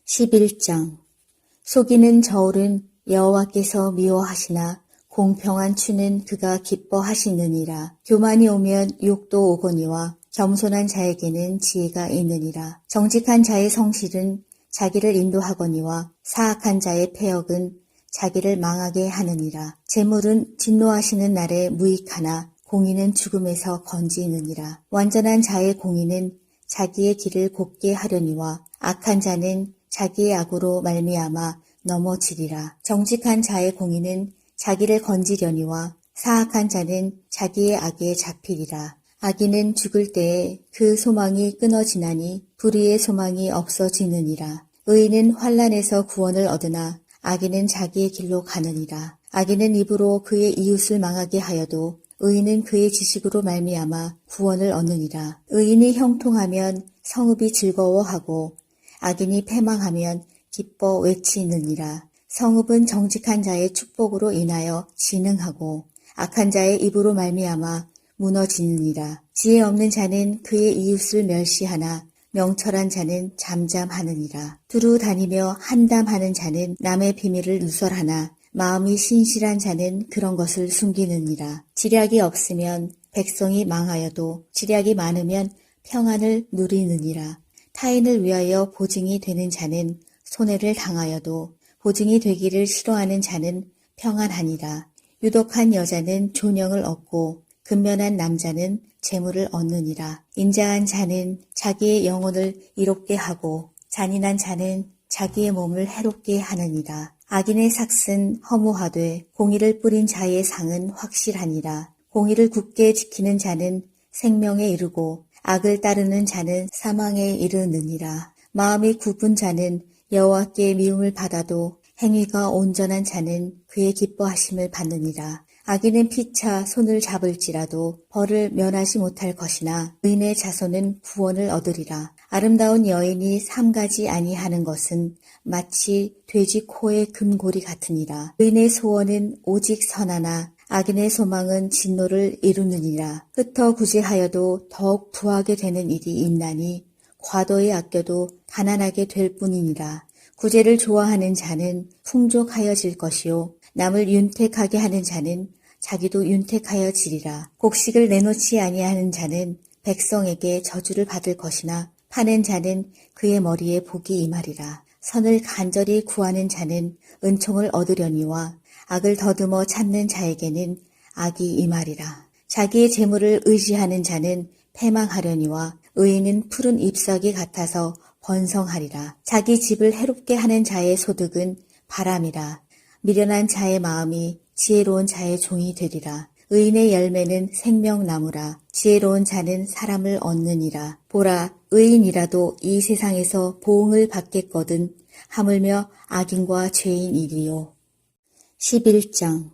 11장 속이는 저울은 여호와께서 미워하시나 공평한 추는 그가 기뻐하시느니라. 교만이 오면 욕도 오거니와 겸손한 자에게는 지혜가 있느니라. 정직한 자의 성실은 자기를 인도하거니와 사악한 자의 패역은 자기를 망하게 하느니라. 재물은 진노하시는 날에 무익하나 공의는 죽음에서 건지느니라. 완전한 자의 공의는 자기의 길을 곱게 하려니와 악한 자는 자기의 악으로 말미암아 넘어지리라. 정직한 자의 공의는 자기를 건지려니와 사악한 자는 자기의 악에 잡히리라. 악인은 죽을 때에 그 소망이 끊어지나니 불의의 소망이 없어지느니라. 의인은 환난에서 구원을 얻으나 악인은 자기의 길로 가느니라. 악인은 입으로 그의 이웃을 망하게 하여도 의인은 그의 지식으로 말미암아 구원을 얻느니라. 의인이 형통하면 성읍이 즐거워하고 악인이 패망하면 기뻐 외치느니라. 성읍은 정직한 자의 축복으로 인하여 진흥하고 악한 자의 입으로 말미암아 무너지느니라. 지혜 없는 자는 그의 이웃을 멸시하나 명철한 자는 잠잠하느니라. 두루 다니며 한담하는 자는 남의 비밀을 누설하나 마음이 신실한 자는 그런 것을 숨기느니라. 지략이 없으면 백성이 망하여도 지략이 많으면 평안을 누리느니라. 타인을 위하여 보증이 되는 자는 손해를 당하여도 보증이 되기를 싫어하는 자는 평안하니라. 유독한 여자는 존영을 얻고 근면한 남자는 재물을 얻느니라. 인자한 자는 자기의 영혼을 이롭게 하고 잔인한 자는 자기의 몸을 해롭게 하느니라. 악인의 삭은 허무하되 공의를 뿌린 자의 상은 확실하니라. 공의를 굳게 지키는 자는 생명에 이르고 악을 따르는 자는 사망에 이르느니라. 마음이 굽은 자는 여호와께 미움을 받아도 행위가 온전한 자는 그의 기뻐하심을 받느니라. 악인은 피차 손을 잡을지라도 벌을 면하지 못할 것이나 의인의 자손은 구원을 얻으리라. 아름다운 여인이 삼가지 아니하는 것은 마치 돼지 코의 금고리 같으니라. 의인의 소원은 오직 선하나 악인의 소망은 진노를 이루느니라. 흩어 구제하여도 더욱 부하게 되는 일이 있나니 과도히 아껴도 가난하게 될 뿐이니라. 구제를 좋아하는 자는 풍족하여질 것이요 남을 윤택하게 하는 자는 자기도 윤택하여지리라. 곡식을 내놓지 아니하는 자는 백성에게 저주를 받을 것이나 파는 자는 그의 머리에 복이 임하리라. 선을 간절히 구하는 자는 은총을 얻으려니와 악을 더듬어 찾는 자에게는 악이 임하리라. 자기의 재물을 의지하는 자는 패망하려니와 의인은 푸른 잎사귀 같아서 번성하리라. 자기 집을 해롭게 하는 자의 소득은 바람이라. 미련한 자의 마음이 지혜로운 자의 종이 되리라. 의인의 열매는 생명나무라. 지혜로운 자는 사람을 얻느니라. 보라, 의인이라도 이 세상에서 보응을 받겠거든 하물며 악인과 죄인이리요. 11장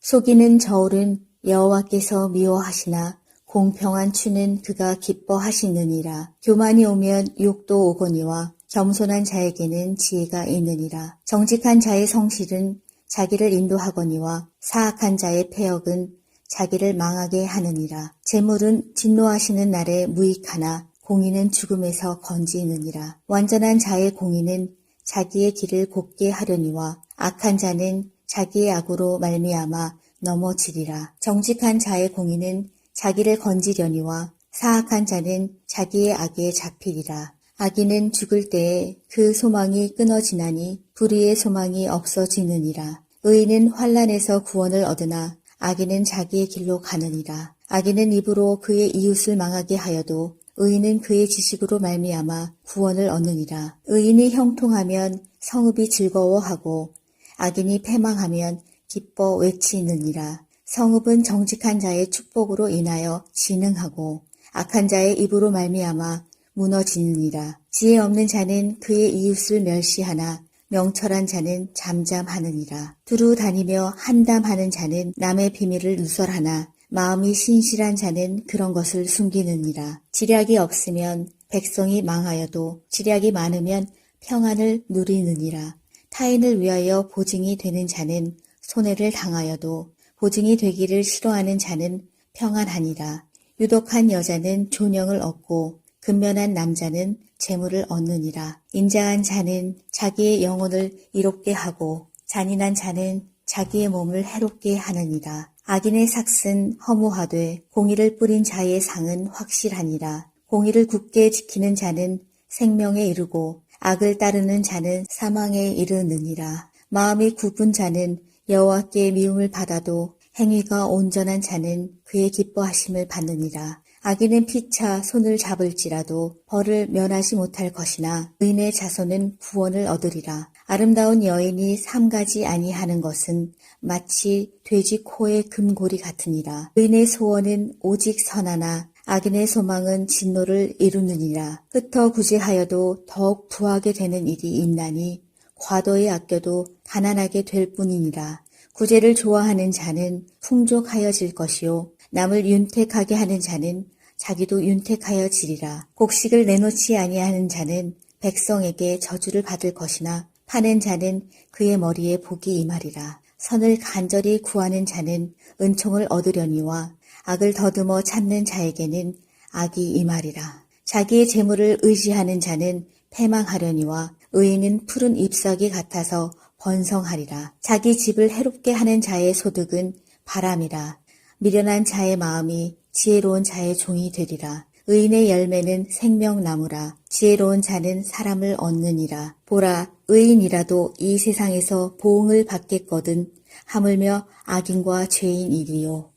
속이는 저울은 여호와께서 미워하시나 공평한 추는 그가 기뻐하시느니라. 교만이 오면 욕도 오거니와 겸손한 자에게는 지혜가 있느니라. 정직한 자의 성실은 자기를 인도하거니와 사악한 자의 패역은 자기를 망하게 하느니라. 재물은 진노하시는 날에 무익하나 공의는 죽음에서 건지느니라. 완전한 자의 공의는 자기의 길을 곱게 하려니와 악한 자는 자기의 악으로 말미암아 넘어지리라. 정직한 자의 공의는 자기를 건지려니와 사악한 자는 자기의 악에 잡히리라. 악인은 죽을 때에 그 소망이 끊어지나니 불의의 소망이 없어지느니라. 의인은 환난에서 구원을 얻으나 악인은 자기의 길로 가느니라. 악인은 입으로 그의 이웃을 망하게 하여도 의인은 그의 지식으로 말미암아 구원을 얻느니라. 의인이 형통하면 성읍이 즐거워하고 악인이 패망하면 기뻐 외치느니라. 성읍은 정직한 자의 축복으로 인하여 진흥하고 악한 자의 입으로 말미암아 무너지느니라. 지혜 없는 자는 그의 이웃을 멸시하나 명철한 자는 잠잠하느니라. 두루 다니며 한담하는 자는 남의 비밀을 누설하나 마음이 신실한 자는 그런 것을 숨기느니라. 지략이 없으면 백성이 망하여도 지략이 많으면 평안을 누리느니라. 타인을 위하여 보증이 되는 자는 손해를 당하여도 보증이 되기를 싫어하는 자는 평안하니라. 유독한 여자는 존영을 얻고 근면한 남자는 재물을 얻느니라. 인자한 자는 자기의 영혼을 이롭게 하고 잔인한 자는 자기의 몸을 해롭게 하느니라. 악인의 삭은 허무하되 공의를 뿌린 자의 상은 확실하니라. 공의를 굳게 지키는 자는 생명에 이르고 악을 따르는 자는 사망에 이르느니라. 마음이 굽은 자는 여호와께 미움을 받아도 행위가 온전한 자는 그의 기뻐하심을 받느니라. 악인은 피차 손을 잡을지라도 벌을 면하지 못할 것이나 의인의 자손은 구원을 얻으리라. 아름다운 여인이 삼가지 아니하는 것은 마치 돼지 코의 금고리 같으니라. 의인의 소원은 오직 선하나 악인의 소망은 진노를 이루느니라. 흩어 구제하여도 더욱 부하게 되는 일이 있나니 과도히 아껴도 가난하게 될 뿐이니라. 구제를 좋아하는 자는 풍족하여질 것이요 남을 윤택하게 하는 자는 자기도 윤택하여지리라. 곡식을 내놓지 아니하는 자는 백성에게 저주를 받을 것이나 파는 자는 그의 머리에 복이 임하리라. 선을 간절히 구하는 자는 은총을 얻으려니와 악을 더듬어 찾는 자에게는 악이 임하리라. 자기의 재물을 의지하는 자는 패망하려니와 의인은 푸른 잎사귀 같아서 번성하리라. 자기 집을 해롭게 하는 자의 소득은 바람이라. 미련한 자의 마음이 지혜로운 자의 종이 되리라. 의인의 열매는 생명나무라. 지혜로운 자는 사람을 얻느니라. 보라, 의인이라도 이 세상에서 보응을 받겠거든 하물며 악인과 죄인이리요.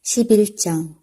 11장.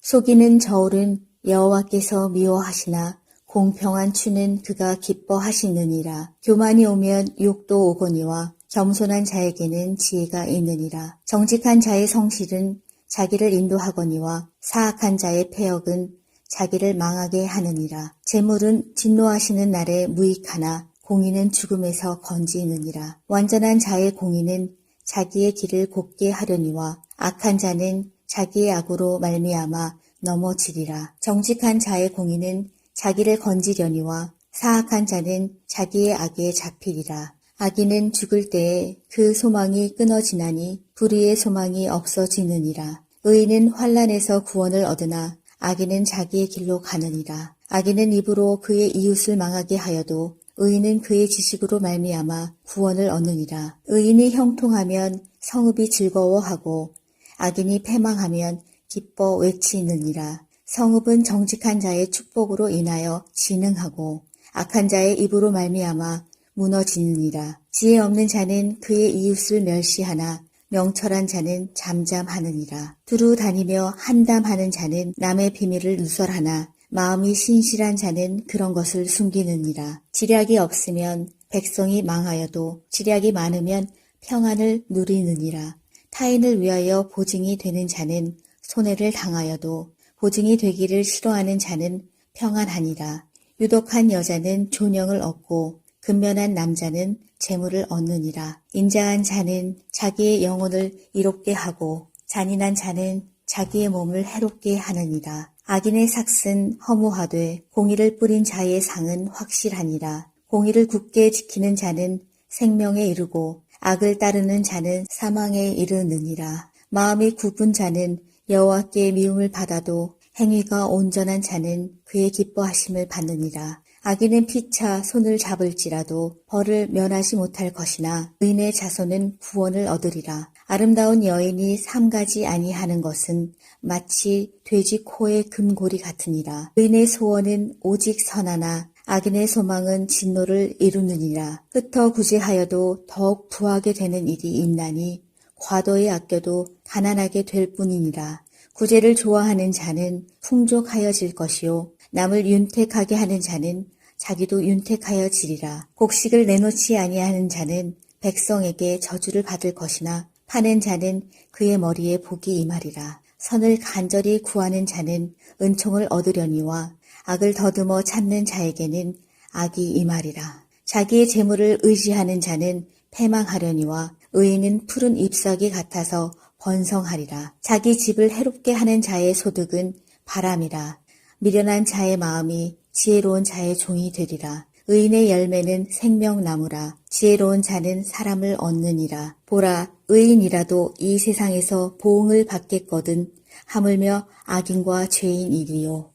속이는 저울은 여호와께서 미워하시나 공평한 추는 그가 기뻐하시느니라. 교만이 오면 욕도 오거니와 겸손한 자에게는 지혜가 있느니라. 정직한 자의 성실은 자기를 인도하거니와 사악한 자의 패역은 자기를 망하게 하느니라. 재물은 진노하시는 날에 무익하나 공의는 죽음에서 건지느니라. 완전한 자의 공의는 자기의 길을 곱게 하려니와 악한 자는 자기의 악으로 말미암아 넘어지리라. 정직한 자의 공의는 자기를 건지려니와 사악한 자는 자기의 악에 잡히리라. 악인은 죽을 때에 그 소망이 끊어지나니 불의의 소망이 없어지느니라. 의인은 환난에서 구원을 얻으나 악인은 자기의 길로 가느니라. 악인은 입으로 그의 이웃을 망하게 하여도 의인은 그의 지식으로 말미암아 구원을 얻느니라. 의인이 형통하면 성읍이 즐거워하고 악인이 패망하면 기뻐 외치느니라. 성읍은 정직한 자의 축복으로 인하여 진흥하고 악한 자의 입으로 말미암아 무너지느니라. 지혜 없는 자는 그의 이웃을 멸시하나 명철한 자는 잠잠하느니라. 두루 다니며 한담하는 자는 남의 비밀을 누설하나 마음이 신실한 자는 그런 것을 숨기느니라. 지략이 없으면 백성이 망하여도 지략이 많으면 평안을 누리느니라. 타인을 위하여 보증이 되는 자는 손해를 당하여도 보증이 되기를 싫어하는 자는 평안하니라. 유독한 여자는 존영을 얻고 근면한 남자는 재물을 얻느니라. 인자한 자는 자기의 영혼을 이롭게 하고 잔인한 자는 자기의 몸을 해롭게 하느니라. 악인의 삭은 허무하되 공의를 뿌린 자의 상은 확실하니라. 공의를 굳게 지키는 자는 생명에 이르고 악을 따르는 자는 사망에 이르느니라. 마음이 굽은 자는 여호와께 미움을 받아도 행위가 온전한 자는 그의 기뻐하심을 받느니라. 악인은 피차 손을 잡을지라도 벌을 면하지 못할 것이나 의인의 자손은 구원을 얻으리라. 아름다운 여인이 삼가지 아니하는 것은 마치 돼지 코의 금고리 같으니라. 의인의 소원은 오직 선하나 악인의 소망은 진노를 이루느니라. 흩어 구제하여도 더욱 부하게 되는 일이 있나니 과도히 아껴도 가난하게 될 뿐이니라. 구제를 좋아하는 자는 풍족하여질 것이요 남을 윤택하게 하는 자는 자기도 윤택하여지리라. 곡식을 내놓지 아니하는 자는 백성에게 저주를 받을 것이나 파는 자는 그의 머리에 복이 임하리라. 선을 간절히 구하는 자는 은총을 얻으려니와 악을 더듬어 찾는 자에게는 악이 임하리라. 자기의 재물을 의지하는 자는 패망하려니와 의인은 푸른 잎사귀 같아서 번성하리라. 자기 집을 해롭게 하는 자의 소득은 바람이라. 미련한 자의 마음이 지혜로운 자의 종이 되리라. 의인의 열매는 생명나무라. 지혜로운 자는 사람을 얻느니라. 보라, 의인이라도 이 세상에서 보응을 받겠거든 하물며 악인과 죄인이리요.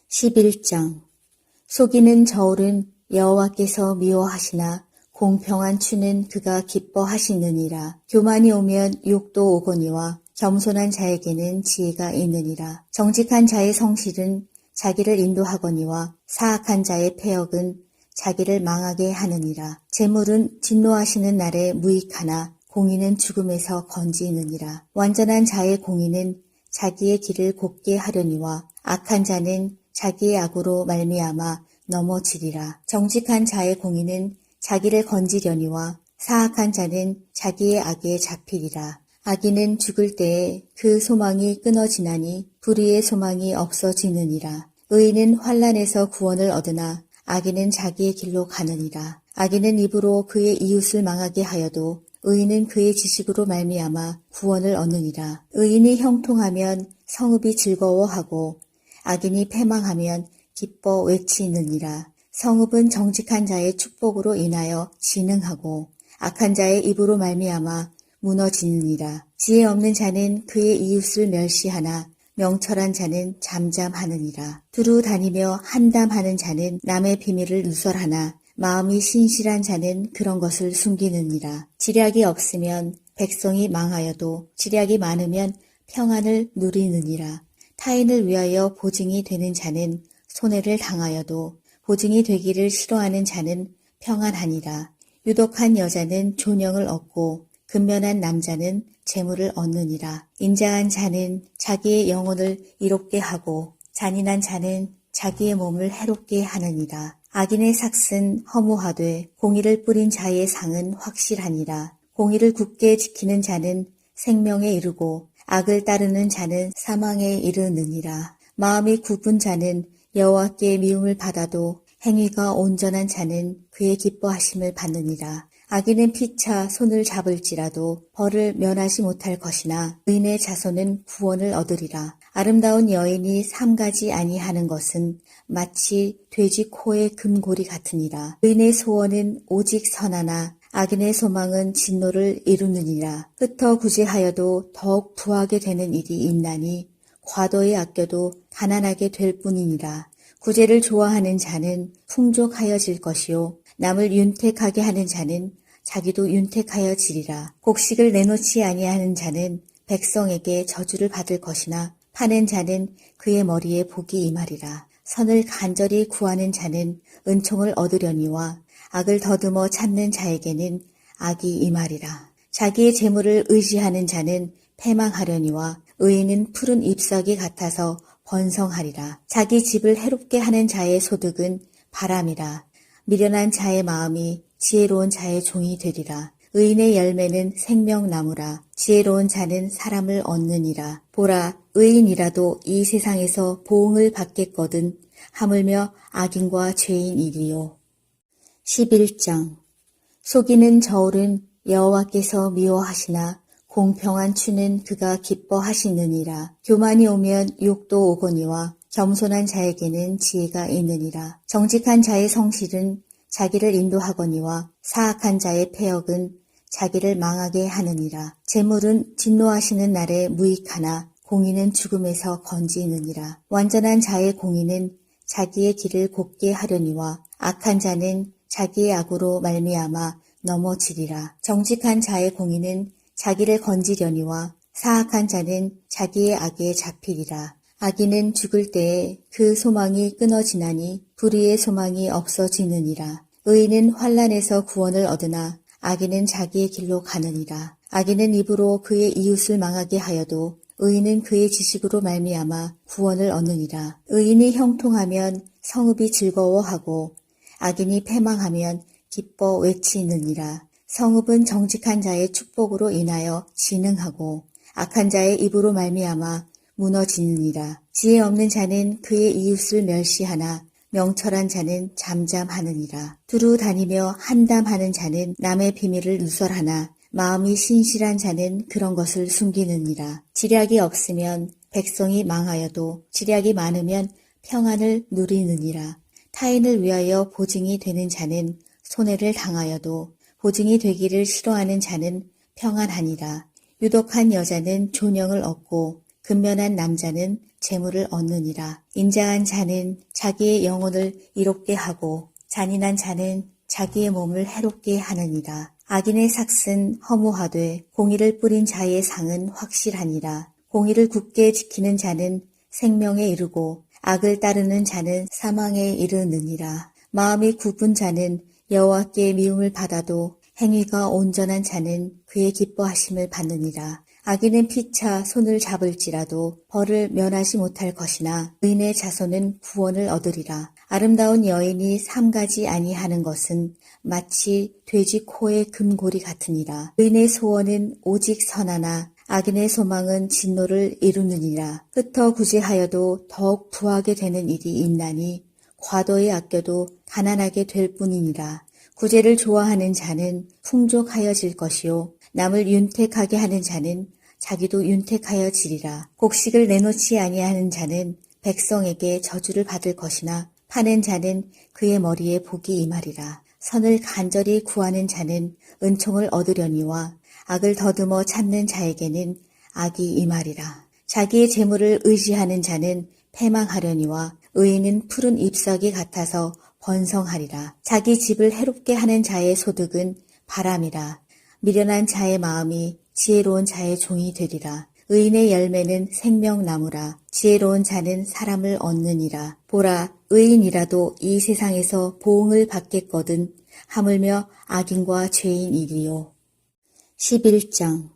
11장. 속이는 저울은 여호와께서 미워하시나 공평한 추는 그가 기뻐하시느니라. 교만이 오면 욕도 오거니와 겸손한 자에게는 지혜가 있느니라. 정직한 자의 성실은 자기를 인도하거니와 사악한 자의 패역은 자기를 망하게 하느니라. 재물은 진노하시는 날에 무익하나 공의는 죽음에서 건지느니라. 완전한 자의 공의는 자기의 길을 곱게 하려니와 악한 자는 자기의 악으로 말미암아 넘어지리라. 정직한 자의 공의는 자기를 건지려니와 사악한 자는 자기의 악에 잡히리라. 악인은 죽을 때에 그 소망이 끊어지나니 불의의 소망이 없어지느니라. 의인은 환난에서 구원을 얻으나 악인은 자기의 길로 가느니라. 악인은 입으로 그의 이웃을 망하게 하여도 의인은 그의 지식으로 말미암아 구원을 얻느니라. 의인이 형통하면 성읍이 즐거워하고 악인이 패망하면 기뻐 외치느니라. 성읍은 정직한 자의 축복으로 인하여 진흥하고 악한 자의 입으로 말미암아 무너지느니라. 지혜 없는 자는 그의 이웃을 멸시하나 명철한 자는 잠잠하느니라. 두루 다니며 한담하는 자는 남의 비밀을 누설하나 마음이 신실한 자는 그런 것을 숨기느니라. 지략이 없으면 백성이 망하여도 지략이 많으면 평안을 누리느니라. 타인을 위하여 보증이 되는 자는 손해를 당하여도 보증이 되기를 싫어하는 자는 평안하니라. 유독한 여자는 존영을 얻고 근면한 남자는 재물을 얻느니라. 인자한 자는 자기의 영혼을 이롭게 하고 잔인한 자는 자기의 몸을 해롭게 하느니라. 악인의 삭은 허무하되 공의를 뿌린 자의 상은 확실하니라. 공의를 굳게 지키는 자는 생명에 이르고 악을 따르는 자는 사망에 이르느니라. 마음이 굽은 자는 여호와께 미움을 받아도 행위가 온전한 자는 그의 기뻐하심을 받느니라. 악인은 피차 손을 잡을지라도 벌을 면하지 못할 것이나 의인의 자손은 구원을 얻으리라. 아름다운 여인이 삼가지 아니하는 것은 마치 돼지 코의 금고리 같으니라. 의인의 소원은 오직 선하나 악인의 소망은 진노를 이루느니라. 흩어 구제하여도 더욱 부하게 되는 일이 있나니 과도히 아껴도 가난하게 될 뿐이니라. 구제를 좋아하는 자는 풍족하여질 것이요 남을 윤택하게 하는 자는 자기도 윤택하여지리라. 곡식을 내놓지 아니하는 자는 백성에게 저주를 받을 것이나 파는 자는 그의 머리에 복이 임하리라. 선을 간절히 구하는 자는 은총을 얻으려니와 악을 더듬어 찾는 자에게는 악이 임하리라. 자기의 재물을 의지하는 자는 패망하려니와 의인은 푸른 잎사귀 같아서 번성하리라. 자기 집을 해롭게 하는 자의 소득은 바람이라. 미련한 자의 마음이 지혜로운 자의 종이 되리라. 의인의 열매는 생명나무라. 지혜로운 자는 사람을 얻느니라. 보라, 의인이라도 이 세상에서 보응을 받겠거든 하물며 악인과 죄인이리요. 11장. 속이는 저울은 여호와께서 미워하시나 공평한 추는 그가 기뻐하시느니라. 교만이 오면 욕도 오거니와 겸손한 자에게는 지혜가 있느니라. 정직한 자의 성실은 자기를 인도하거니와 사악한 자의 패역은 자기를 망하게 하느니라. 재물은 진노하시는 날에 무익하나 공의는 죽음에서 건지느니라. 완전한 자의 공의는 자기의 길을 곱게 하려니와 악한 자는 자기의 악으로 말미암아 넘어지리라. 정직한 자의 공의는 자기를 건지려니와 사악한 자는 자기의 악에 잡히리라. 악인은 죽을 때에 그 소망이 끊어지나니 불의의 소망이 없어지느니라. 의인은 환난에서 구원을 얻으나 악인은 자기의 길로 가느니라. 악인은 입으로 그의 이웃을 망하게 하여도 의인은 그의 지식으로 말미암아 구원을 얻느니라. 의인이 형통하면 성읍이 즐거워하고 악인이 패망하면 기뻐 외치느니라. 성읍은 정직한 자의 축복으로 인하여 진흥하고 악한 자의 입으로 말미암아 무너지느니라. 지혜 없는 자는 그의 이웃을 멸시하나 명철한 자는 잠잠하느니라. 두루 다니며 한담하는 자는 남의 비밀을 누설하나 마음이 신실한 자는 그런 것을 숨기느니라. 지략이 없으면 백성이 망하여도 지략이 많으면 평안을 누리느니라. 타인을 위하여 보증이 되는 자는 손해를 당하여도 보증이 되기를 싫어하는 자는 평안하니라. 유독한 여자는 존영을 얻고 근면한 남자는 재물을 얻느니라. 인자한 자는 자기의 영혼을 이롭게 하고 잔인한 자는 자기의 몸을 해롭게 하느니라. 악인의 삭은 허무하되 공의를 뿌린 자의 상은 확실하니라. 공의를 굳게 지키는 자는 생명에 이르고 악을 따르는 자는 사망에 이르느니라. 마음이 굽은 자는 여호와께 미움을 받아도 행위가 온전한 자는 그의 기뻐하심을 받느니라. 악인은 피차 손을 잡을지라도 벌을 면하지 못할 것이나 의인의 자손은 구원을 얻으리라. 아름다운 여인이 삼가지 아니하는 것은 마치 돼지 코의 금고리 같으니라. 의인의 소원은 오직 선하나 악인의 소망은 진노를 이루느니라. 흩어 구제하여도 더욱 부하게 되는 일이 있나니 과도히 아껴도 가난하게 될 뿐이니라. 구제를 좋아하는 자는 풍족하여질 것이요 남을 윤택하게 하는 자는 자기도 윤택하여지리라. 곡식을 내놓지 아니하는 자는 백성에게 저주를 받을 것이나 파는 자는 그의 머리에 복이 임하리라. 선을 간절히 구하는 자는 은총을 얻으려니와 악을 더듬어 찾는 자에게는 악이 임하리라. 자기의 재물을 의지하는 자는 패망하려니와 의인은 푸른 잎사귀 같아서 번성하리라. 자기 집을 해롭게 하는 자의 소득은 바람이라. 미련한 자의 마음이 지혜로운 자의 종이 되리라. 의인의 열매는 생명나무라. 지혜로운 자는 사람을 얻느니라. 보라, 의인이라도 이 세상에서 보응을 받겠거든 하물며 악인과 죄인이리요. 11장.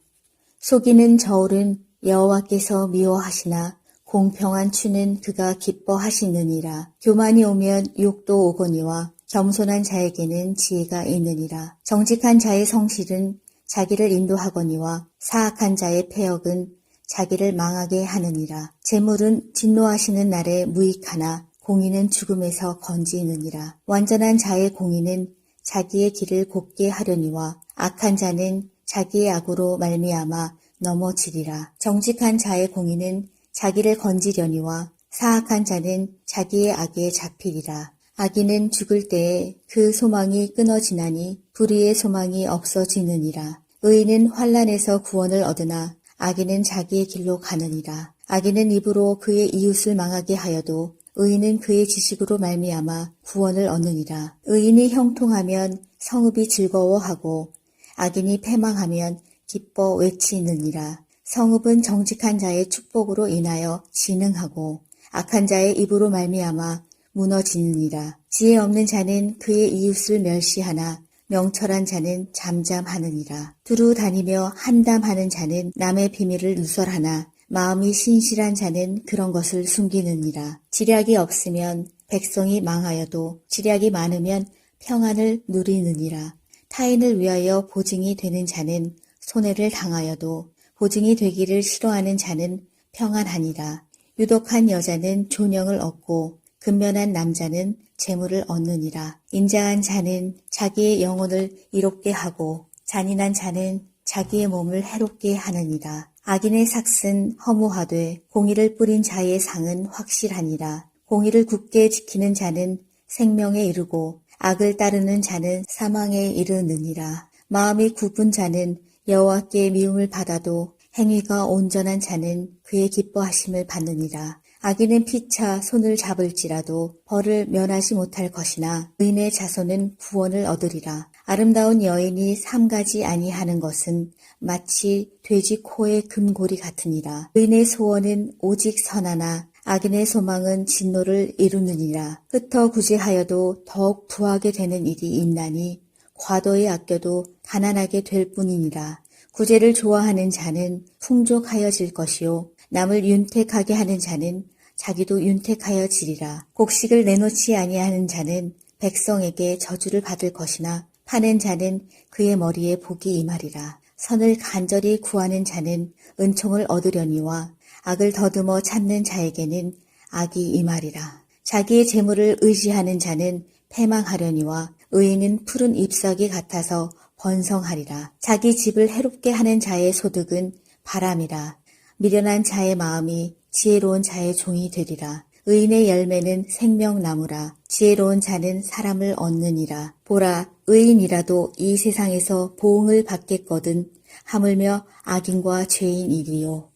속이는 저울은 여호와께서 미워하시나 공평한 추는 그가 기뻐하시느니라. 교만이 오면 욕도 오거니와 겸손한 자에게는 지혜가 있느니라. 정직한 자의 성실은 자기를 인도하거니와 사악한 자의 패역은 자기를 망하게 하느니라. 재물은 진노하시는 날에 무익하나 공의는 죽음에서 건지느니라. 완전한 자의 공의는 자기의 길을 곱게 하려니와 악한 자는 자기의 악으로 말미암아 넘어지리라. 정직한 자의 공의는 자기를 건지려니와 사악한 자는 자기의 악에 잡히리라. 악인은 죽을 때에 그 소망이 끊어지나니 불의의 소망이 없어지느니라. 의인은 환난에서 구원을 얻으나 악인은 자기의 길로 가느니라. 악인은 입으로 그의 이웃을 망하게 하여도 의인은 그의 지식으로 말미암아 구원을 얻느니라. 의인이 형통하면 성읍이 즐거워하고 악인이 패망하면 기뻐 외치느니라. 성읍은 정직한 자의 축복으로 인하여 진흥하고 악한 자의 입으로 말미암아 무너지느니라. 지혜 없는 자는 그의 이웃을 멸시하나 명철한 자는 잠잠하느니라. 두루 다니며 한담하는 자는 남의 비밀을 누설하나 마음이 신실한 자는 그런 것을 숨기느니라. 지략이 없으면 백성이 망하여도 지략이 많으면 평안을 누리느니라. 타인을 위하여 보증이 되는 자는 손해를 당하여도 보증이 되기를 싫어하는 자는 평안하니라. 유독한 여자는 존영을 얻고 근면한 남자는 재물을 얻느니라. 인자한 자는 자기의 영혼을 이롭게 하고 잔인한 자는 자기의 몸을 해롭게 하느니라. 악인의 삭은 허무하되 공의를 뿌린 자의 상은 확실하니라. 공의를 굳게 지키는 자는 생명에 이르고 악을 따르는 자는 사망에 이르느니라. 마음이 굽은 자는 여호와께 미움을 받아도 행위가 온전한 자는 그의 기뻐하심을 받느니라. 악인은 피차 손을 잡을지라도 벌을 면하지 못할 것이나 의인의 자손은 구원을 얻으리라. 아름다운 여인이 삼가지 아니하는 것은 마치 돼지 코의 금고리 같으니라. 의인의 소원은 오직 선하나 악인의 소망은 진노를 이루느니라. 흩어 구제하여도 더욱 부하게 되는 일이 있나니 과도히 아껴도 가난하게 될 뿐이니라. 구제를 좋아하는 자는 풍족하여질 것이요 남을 윤택하게 하는 자는 자기도 윤택하여지리라. 곡식을 내놓지 아니하는 자는 백성에게 저주를 받을 것이나 파는 자는 그의 머리에 복이 임하리라. 선을 간절히 구하는 자는 은총을 얻으려니와 악을 더듬어 찾는 자에게는 악이 임하리라. 자기의 재물을 의지하는 자는 패망하려니와 의인은 푸른 잎사귀 같아서 번성하리라. 자기 집을 해롭게 하는 자의 소득은 바람이라. 미련한 자의 마음이 지혜로운 자의 종이 되리라. 의인의 열매는 생명나무라. 지혜로운 자는 사람을 얻느니라. 보라, 의인이라도 이 세상에서 보응을 받겠거든 하물며 악인과 죄인이리요.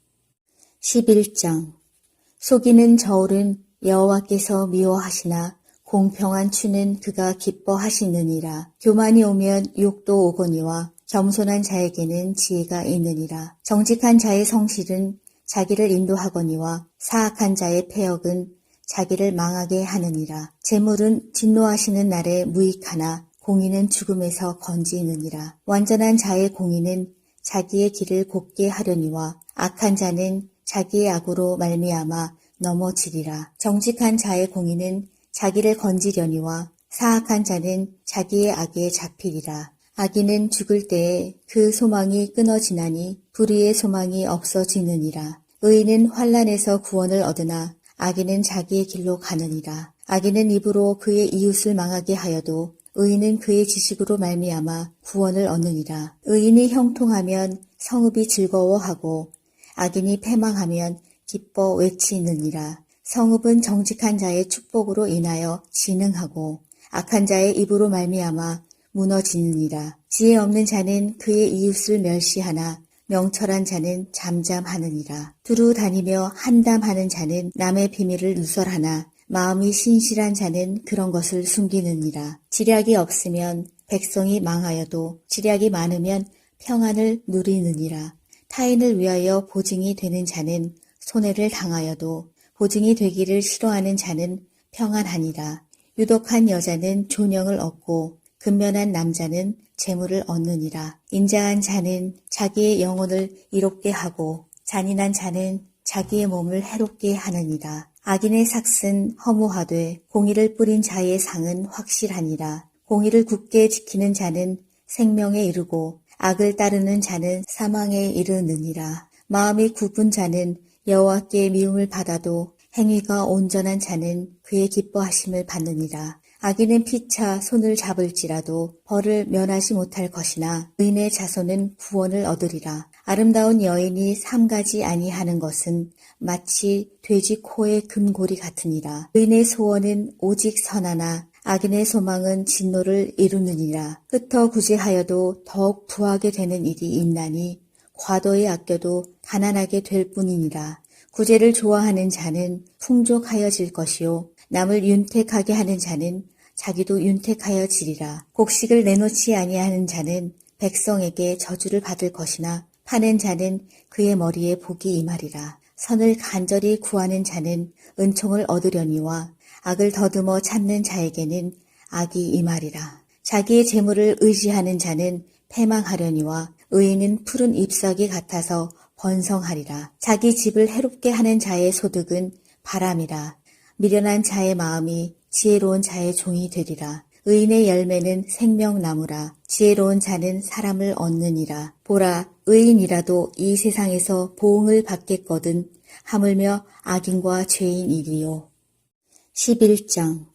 11장 속이는 저울은 여호와께서 미워하시나 공평한 추는 그가 기뻐하시느니라. 교만이 오면 욕도 오거니와 겸손한 자에게는 지혜가 있느니라. 정직한 자의 성실은 자기를 인도하거니와 사악한 자의 패역은 자기를 망하게 하느니라. 재물은 진노하시는 날에 무익하나 공의는 죽음에서 건지느니라. 완전한 자의 공의는 자기의 길을 곱게 하려니와 악한 자는 자기의 악으로 말미암아 넘어지리라. 정직한 자의 공의는 자기를 건지려니와 사악한 자는 자기의 악에 잡히리라. 악인은 죽을 때에 그 소망이 끊어지나니 불의의 소망이 없어지느니라. 의인은 환난에서 구원을 얻으나 악인은 자기의 길로 가느니라. 악인은 입으로 그의 이웃을 망하게 하여도 의인은 그의 지식으로 말미암아 구원을 얻느니라. 의인이 형통하면 성읍이 즐거워하고 악인이 패망하면 기뻐 외치느니라. 성읍은 정직한 자의 축복으로 인하여 진흥하고 악한 자의 입으로 말미암아 무너지느니라. 지혜 없는 자는 그의 이웃을 멸시하나 명철한 자는 잠잠하느니라. 두루 다니며 한담하는 자는 남의 비밀을 누설하나 마음이 신실한 자는 그런 것을 숨기느니라. 지략이 없으면 백성이 망하여도 지략이 많으면 평안을 누리느니라. 타인을 위하여 보증이 되는 자는 손해를 당하여도 보증이 되기를 싫어하는 자는 평안하니라. 유독한 여자는 존영을 얻고 근면한 남자는 재물을 얻느니라. 인자한 자는 자기의 영혼을 이롭게 하고 잔인한 자는 자기의 몸을 해롭게 하느니라. 악인의 삭은 허무하되 공의를 뿌린 자의 상은 확실하니라. 공의를 굳게 지키는 자는 생명에 이르고 악을 따르는 자는 사망에 이르느니라. 마음이 굽은 자는 여호와께 미움을 받아도 행위가 온전한 자는 그의 기뻐하심을 받느니라. 악인은 피차 손을 잡을지라도 벌을 면하지 못할 것이나 의인의 자손은 구원을 얻으리라. 아름다운 여인이 삼가지 아니하는 것은 마치 돼지 코의 금고리 같으니라. 의인의 소원은 오직 선하나 악인의 소망은 진노를 이루느니라. 흩어 구제하여도 더욱 부하게 되는 일이 있나니 과도히 아껴도 가난하게 될 뿐이니라. 구제를 좋아하는 자는 풍족하여질 것이요 남을 윤택하게 하는 자는 자기도 윤택하여지리라. 곡식을 내놓지 아니하는 자는 백성에게 저주를 받을 것이나 파는 자는 그의 머리에 복이 임하리라. 선을 간절히 구하는 자는 은총을 얻으려니와 악을 더듬어 찾는 자에게는 악이 임하리라. 자기의 재물을 의지하는 자는 패망하려니와 의인은 푸른 잎사귀 같아서 번성하리라. 자기 집을 해롭게 하는 자의 소득은 바람이라. 미련한 자의 마음이 지혜로운 자의 종이 되리라. 의인의 열매는 생명나무라. 지혜로운 자는 사람을 얻느니라. 보라, 의인이라도 이 세상에서 보응을 받겠거든 하물며 악인과 죄인이리요. 11장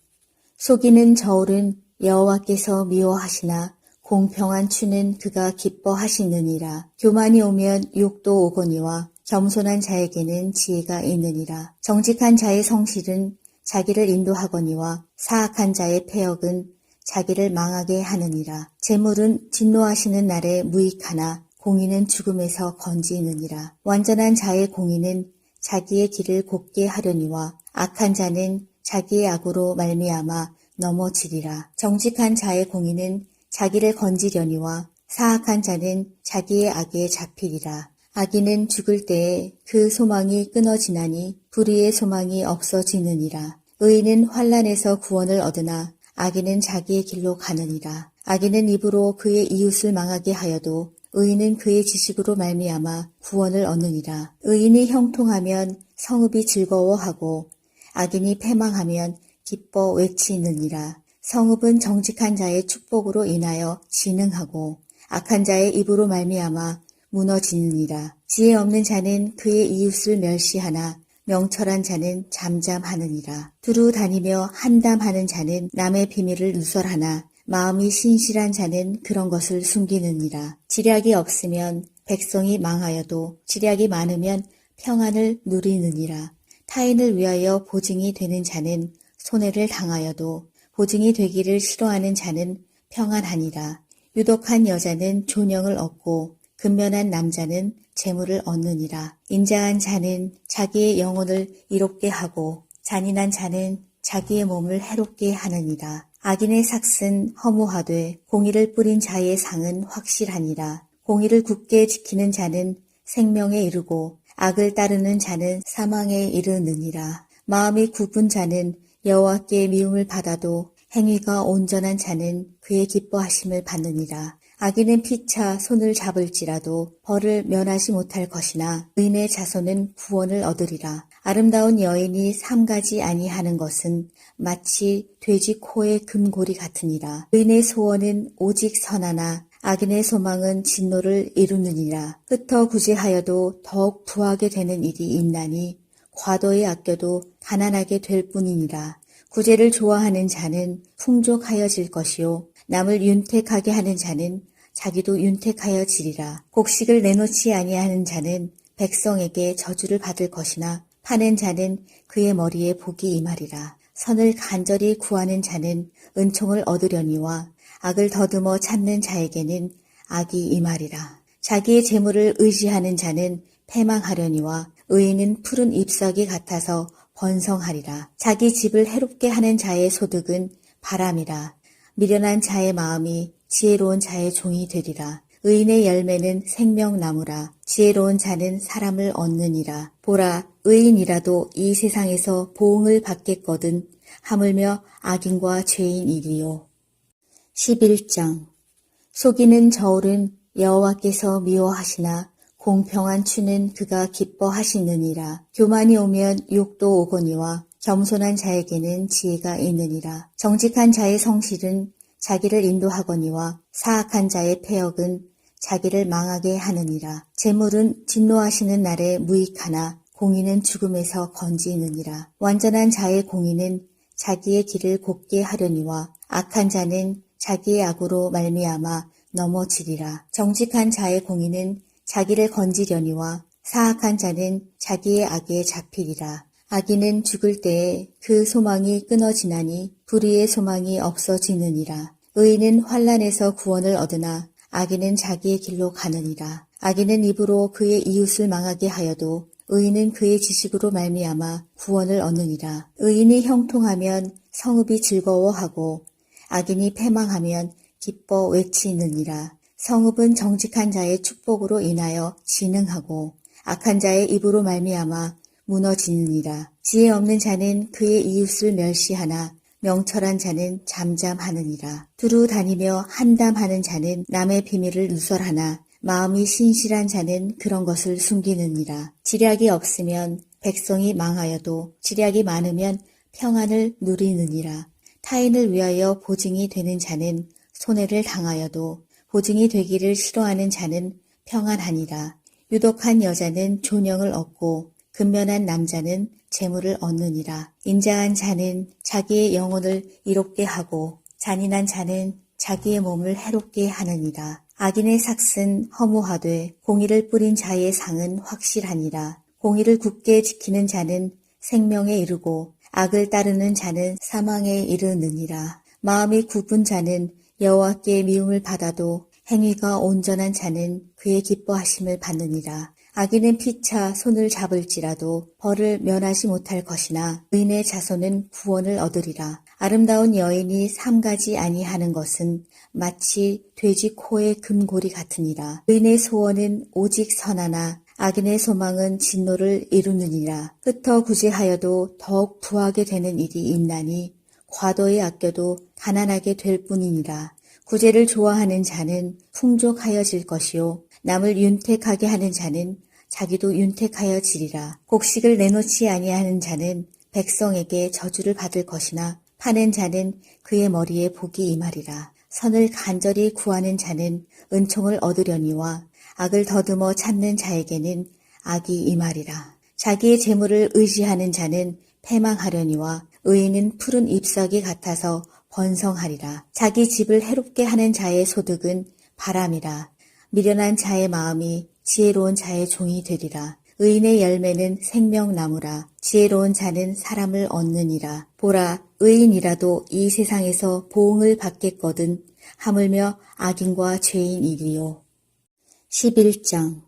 속이는 저울은 여호와께서 미워하시나 공평한 추는 그가 기뻐하시느니라. 교만이 오면 욕도 오거니와 겸손한 자에게는 지혜가 있느니라. 정직한 자의 성실은 자기를 인도하거니와 사악한 자의 패역은 자기를 망하게 하느니라. 재물은 진노하시는 날에 무익하나 공의는 죽음에서 건지느니라. 완전한 자의 공의는 자기의 길을 곱게 하려니와 악한 자는 자기의 악으로 말미암아 넘어지리라. 정직한 자의 공의는 자기를 건지려니와 사악한 자는 자기의 악에 잡히리라. 악인은 죽을 때에 그 소망이 끊어지나니 불의의 소망이 없어지느니라. 의인은 환난에서 구원을 얻으나 악인은 자기의 길로 가느니라. 악인은 입으로 그의 이웃을 망하게 하여도 의인은 그의 지식으로 말미암아 구원을 얻느니라. 의인이 형통하면 성읍이 즐거워하고 악인이 패망하면 기뻐 외치느니라. 성읍은 정직한 자의 축복으로 인하여 진흥하고 악한 자의 입으로 말미암아 무너지느니라. 지혜 없는 자는 그의 이웃을 멸시하나 명철한 자는 잠잠하느니라. 두루 다니며 한담하는 자는 남의 비밀을 누설하나 마음이 신실한 자는 그런 것을 숨기느니라. 지략이 없으면 백성이 망하여도 지략이 많으면 평안을 누리느니라. 타인을 위하여 보증이 되는 자는 손해를 당하여도 보증이 되기를 싫어하는 자는 평안하니라. 유독한 여자는 존영을 얻고 근면한 남자는 재물을 얻느니라. 인자한 자는 자기의 영혼을 이롭게 하고 잔인한 자는 자기의 몸을 해롭게 하느니라. 악인의 삭은 허무하되 공의를 뿌린 자의 상은 확실하니라. 공의를 굳게 지키는 자는 생명에 이르고 악을 따르는 자는 사망에 이르느니라. 마음이 굽은 자는 여호와께 미움을 받아도 행위가 온전한 자는 그의 기뻐하심을 받느니라. 악인은 피차 손을 잡을지라도 벌을 면하지 못할 것이나 의인의 자손은 구원을 얻으리라. 아름다운 여인이 삼가지 아니하는 것은 마치 돼지 코의 금고리 같으니라. 의인의 소원은 오직 선하나 악인의 소망은 진노를 이루느니라. 흩어 구제하여도 더욱 부하게 되는 일이 있나니 과도히 아껴도 가난하게 될 뿐이니라. 구제를 좋아하는 자는 풍족하여질 것이요 남을 윤택하게 하는 자는 자기도 윤택하여지리라. 곡식을 내놓지 아니하는 자는 백성에게 저주를 받을 것이나 파는 자는 그의 머리에 복이 임하리라. 선을 간절히 구하는 자는 은총을 얻으려니와 악을 더듬어 찾는 자에게는 악이 임하리라. 자기의 재물을 의지하는 자는 패망하려니와 의인은 푸른 잎사귀 같아서 번성하리라. 자기 집을 해롭게 하는 자의 소득은 바람이라. 미련한 자의 마음이 지혜로운 자의 종이 되리라. 의인의 열매는 생명나무라. 지혜로운 자는 사람을 얻느니라. 보라, 의인이라도 이 세상에서 보응을 받겠거든 하물며 악인과 죄인이리요. 11장. 속이는 저울은 여호와께서 미워하시나 공평한 추는 그가 기뻐하시느니라. 교만이 오면 욕도 오거니와 겸손한 자에게는 지혜가 있느니라. 정직한 자의 성실은 자기를 인도하거니와 사악한 자의 패역은 자기를 망하게 하느니라. 재물은 진노하시는 날에 무익하나 공의는 죽음에서 건지느니라. 완전한 자의 공의는 자기의 길을 곱게 하려니와 악한 자는 자기의 악으로 말미암아 넘어지리라. 정직한 자의 공의는 자기를 건지려니와 사악한 자는 자기의 악에 잡히리라. 악인은 죽을 때에 그 소망이 끊어지나니 불의의 소망이 없어지느니라. 의인은 환난에서 구원을 얻으나 악인은 자기의 길로 가느니라. 악인은 입으로 그의 이웃을 망하게 하여도 의인은 그의 지식으로 말미암아 구원을 얻느니라. 의인이 형통하면 성읍이 즐거워하고 악인이 패망하면 기뻐 외치느니라. 성읍은 정직한 자의 축복으로 인하여 진흥하고 악한 자의 입으로 말미암아 무너지느니라. 지혜 없는 자는 그의 이웃을 멸시하나 명철한 자는 잠잠하느니라. 두루 다니며 한담하는 자는 남의 비밀을 누설하나 마음이 신실한 자는 그런 것을 숨기느니라. 지략이 없으면 백성이 망하여도 지략이 많으면 평안을 누리느니라. 타인을 위하여 보증이 되는 자는 손해를 당하여도 보증이 되기를 싫어하는 자는 평안하니라. 유독한 여자는 존영을 얻고 근면한 남자는 재물을 얻느니라. 인자한 자는 자기의 영혼을 이롭게 하고 잔인한 자는 자기의 몸을 해롭게 하느니라. 악인의 삭은 허무하되 공의를 뿌린 자의 상은 확실하니라. 공의를 굳게 지키는 자는 생명에 이르고 악을 따르는 자는 사망에 이르느니라. 마음이 굽은 자는 여호와께 미움을 받아도 행위가 온전한 자는 그의 기뻐하심을 받느니라. 악인은 피차 손을 잡을지라도 벌을 면하지 못할 것이나 의인의 자손은 구원을 얻으리라. 아름다운 여인이 삼가지 아니하는 것은 마치 돼지 코의 금고리 같으니라. 의인의 소원은 오직 선하나 악인의 소망은 진노를 이루느니라. 흩어 구제하여도 더욱 부하게 되는 일이 있나니 과도히 아껴도 가난하게 될 뿐이니라. 구제를 좋아하는 자는 풍족하여질 것이요 남을 윤택하게 하는 자는 자기도 윤택하여지리라. 곡식을 내놓지 아니하는 자는 백성에게 저주를 받을 것이나 파는 자는 그의 머리에 복이 임하리라. 선을 간절히 구하는 자는 은총을 얻으려니와 악을 더듬어 찾는 자에게는 악이 임하리라. 자기의 재물을 의지하는 자는 패망하려니와 의인은 푸른 잎사귀 같아서 번성하리라. 자기 집을 해롭게 하는 자의 소득은 바람이라. 미련한 자의 마음이 지혜로운 자의 종이 되리라. 의인의 열매는 생명나무라. 지혜로운 자는 사람을 얻느니라. 보라, 의인이라도 이 세상에서 보응을 받겠거든 하물며 악인과 죄인이리요. 11장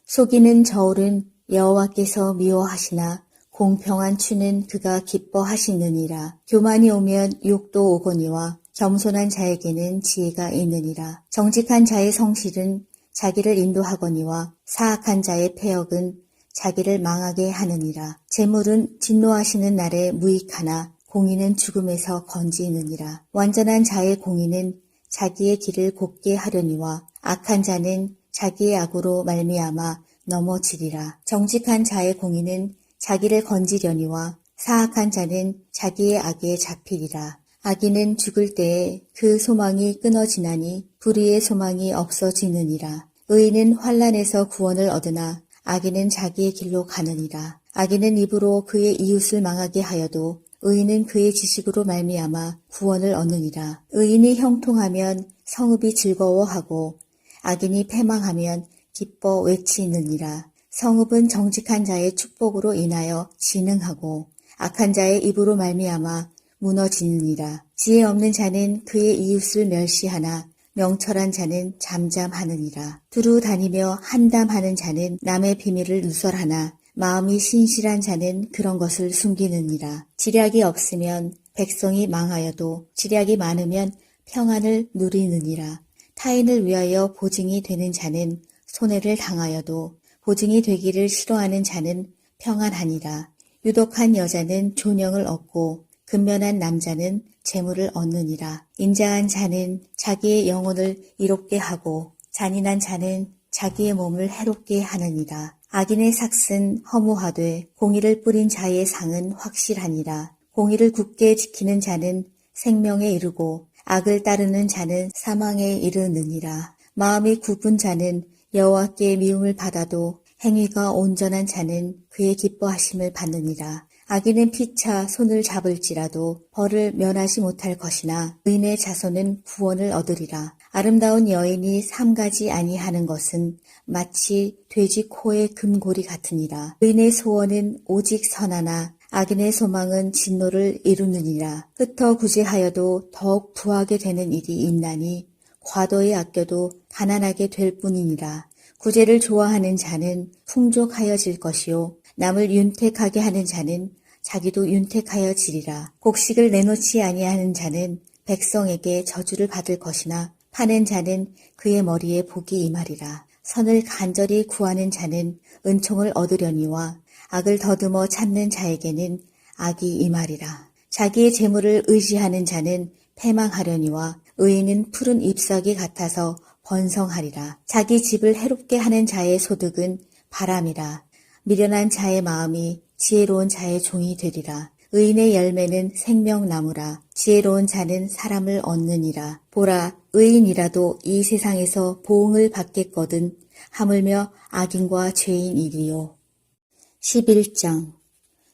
속이는 저울은 여호와께서 미워하시나 공평한 추는 그가 기뻐하시느니라. 교만이 오면 욕도 오거니와 겸손한 자에게는 지혜가 있느니라. 정직한 자의 성실은 자기를 인도하거니와 사악한 자의 패역은 자기를 망하게 하느니라. 재물은 진노하시는 날에 무익하나 공의는 죽음에서 건지느니라. 완전한 자의 공의는 자기의 길을 곱게 하려니와 악한 자는 자기의 악으로 말미암아 넘어지리라. 정직한 자의 공의는 자기를 건지려니와 사악한 자는 자기의 악에 잡히리라. 악인은 죽을 때에 그 소망이 끊어지나니 불의의 소망이 없어지느니라. 의인은 환난에서 구원을 얻으나 악인은 자기의 길로 가느니라. 악인은 입으로 그의 이웃을 망하게 하여도 의인은 그의 지식으로 말미암아 구원을 얻느니라. 의인이 형통하면 성읍이 즐거워하고 악인이 패망하면 기뻐 외치느니라. 성읍은 정직한 자의 축복으로 인하여 진흥하고 악한 자의 입으로 말미암아 무너지느니라. 지혜 없는 자는 그의 이웃을 멸시하나 명철한 자는 잠잠하느니라. 두루 다니며 한담하는 자는 남의 비밀을 누설하나 마음이 신실한 자는 그런 것을 숨기느니라. 지략이 없으면 백성이 망하여도 지략이 많으면 평안을 누리느니라. 타인을 위하여 보증이 되는 자는 손해를 당하여도 보증이 되기를 싫어하는 자는 평안하니라. 유독한 여자는 존영을 얻고 근면한 남자는 재물을 얻느니라. 인자한 자는 자기의 영혼을 이롭게 하고 잔인한 자는 자기의 몸을 해롭게 하느니라. 악인의 삭은 허무하되 공의를 뿌린 자의 상은 확실하니라. 공의를 굳게 지키는 자는 생명에 이르고 악을 따르는 자는 사망에 이르느니라. 마음이 굽은 자는 여호와께 미움을 받아도 행위가 온전한 자는 그의 기뻐하심을 받느니라. 악인은 피차 손을 잡을지라도 벌을 면하지 못할 것이나 의인의 자손은 구원을 얻으리라. 아름다운 여인이 삼가지 아니하는 것은 마치 돼지 코의 금고리 같으니라. 의인의 소원은 오직 선하나 악인의 소망은 진노를 이루느니라. 흩어 구제하여도 더욱 부하게 되는 일이 있나니 과도히 아껴도 가난하게 될 뿐이니라. 구제를 좋아하는 자는 풍족하여질 것이요 남을 윤택하게 하는 자는 자기도 윤택하여지리라. 곡식을 내놓지 아니하는 자는 백성에게 저주를 받을 것이나 파는 자는 그의 머리에 복이 임하리라. 선을 간절히 구하는 자는 은총을 얻으려니와 악을 더듬어 찾는 자에게는 악이 임하리라. 자기의 재물을 의지하는 자는 패망하려니와 의인은 푸른 잎사귀 같아서 번성하리라. 자기 집을 해롭게 하는 자의 소득은 바람이라. 미련한 자의 마음이 지혜로운 자의 종이 되리라. 의인의 열매는 생명나무라. 지혜로운 자는 사람을 얻느니라. 보라, 의인이라도 이 세상에서 보응을 받겠거든 하물며 악인과 죄인이리요. 11장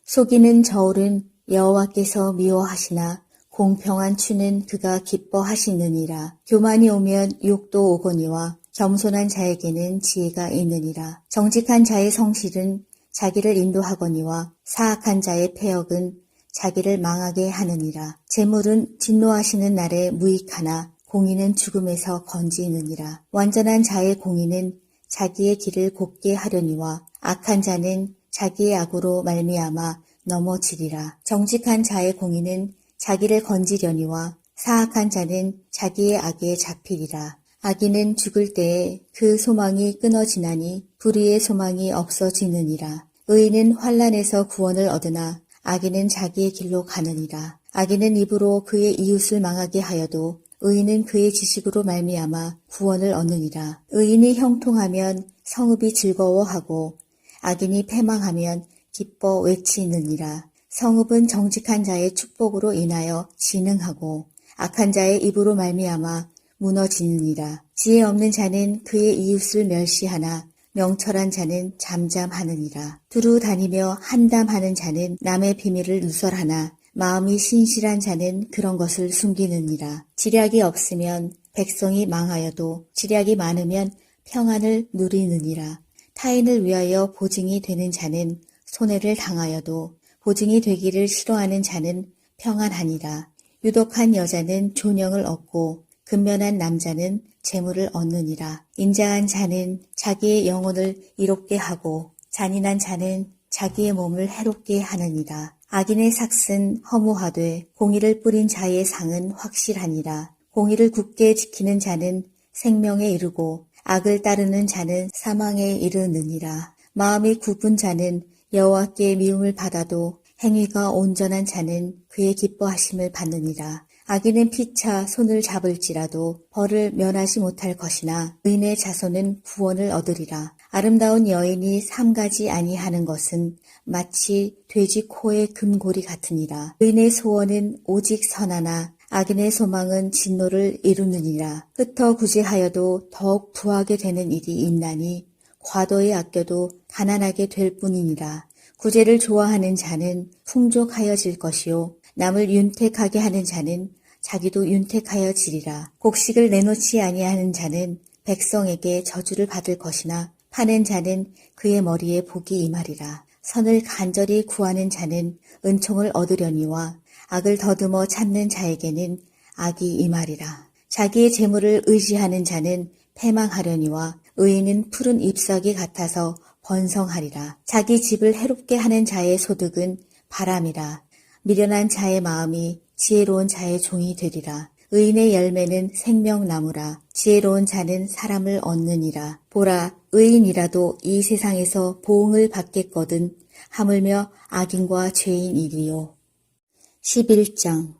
속이는 저울은 여호와께서 미워하시나 공평한 추는 그가 기뻐하시느니라. 교만이 오면 욕도 오거니와 겸손한 자에게는 지혜가 있느니라. 정직한 자의 성실은 자기를 인도하거니와 사악한 자의 패역은 자기를 망하게 하느니라. 재물은 진노하시는 날에 무익하나 공의는 죽음에서 건지느니라. 완전한 자의 공의는 자기의 길을 곱게 하려니와 악한 자는 자기의 악으로 말미암아 넘어지리라. 정직한 자의 공의는 자기를 건지려니와 사악한 자는 자기의 악에 잡히리라. 악인은 죽을 때에 그 소망이 끊어지나니 불의의 소망이 없어지느니라. 의인은 환난에서 구원을 얻으나 악인은 자기의 길로 가느니라. 악인은 입으로 그의 이웃을 망하게 하여도 의인은 그의 지식으로 말미암아 구원을 얻느니라. 의인이 형통하면 성읍이 즐거워하고 악인이 패망하면 기뻐 외치느니라. 성읍은 정직한 자의 축복으로 인하여 진흥하고 악한 자의 입으로 말미암아 무너지느니라. 지혜 없는 자는 그의 이웃을 멸시하나 명철한 자는 잠잠하느니라. 두루 다니며 한담하는 자는 남의 비밀을 누설하나 마음이 신실한 자는 그런 것을 숨기느니라. 지략이 없으면 백성이 망하여도 지략이 많으면 평안을 누리느니라. 타인을 위하여 보증이 되는 자는 손해를 당하여도 보증이 되기를 싫어하는 자는 평안하니라. 유독한 여자는 존영을 얻고 근면한 남자는 재물을 얻느니라. 인자한 자는 자기의 영혼을 이롭게 하고 잔인한 자는 자기의 몸을 해롭게 하느니라. 악인의 삭은 허무하되 공의를 뿌린 자의 상은 확실하니라. 공의를 굳게 지키는 자는 생명에 이르고 악을 따르는 자는 사망에 이르느니라. 마음이 굽은 자는 여호와께 미움을 받아도 행위가 온전한 자는 그의 기뻐하심을 받느니라. 악인은 피차 손을 잡을지라도 벌을 면하지 못할 것이나 의인의 자손은 구원을 얻으리라. 아름다운 여인이 삼가지 아니하는 것은 마치 돼지 코의 금고리 같으니라. 의인의 소원은 오직 선하나 악인의 소망은 진노를 이루느니라. 흩어 구제하여도 더욱 부하게 되는 일이 있나니 과도히 아껴도 가난하게 될 뿐이니라. 구제를 좋아하는 자는 풍족하여질 것이요 남을 윤택하게 하는 자는 자기도 윤택하여지리라. 곡식을 내놓지 아니하는 자는 백성에게 저주를 받을 것이나 파는 자는 그의 머리에 복이 임하리라. 선을 간절히 구하는 자는 은총을 얻으려니와 악을 더듬어 찾는 자에게는 악이 임하리라. 자기의 재물을 의지하는 자는 패망하려니와 의인은 푸른 잎사귀 같아서 번성하리라. 자기 집을 해롭게 하는 자의 소득은 바람이라. 미련한 자의 마음이 지혜로운 자의 종이 되리라. 의인의 열매는 생명나무라. 지혜로운 자는 사람을 얻느니라. 보라, 의인이라도 이 세상에서 보응을 받겠거든 하물며 악인과 죄인이리요. 11장.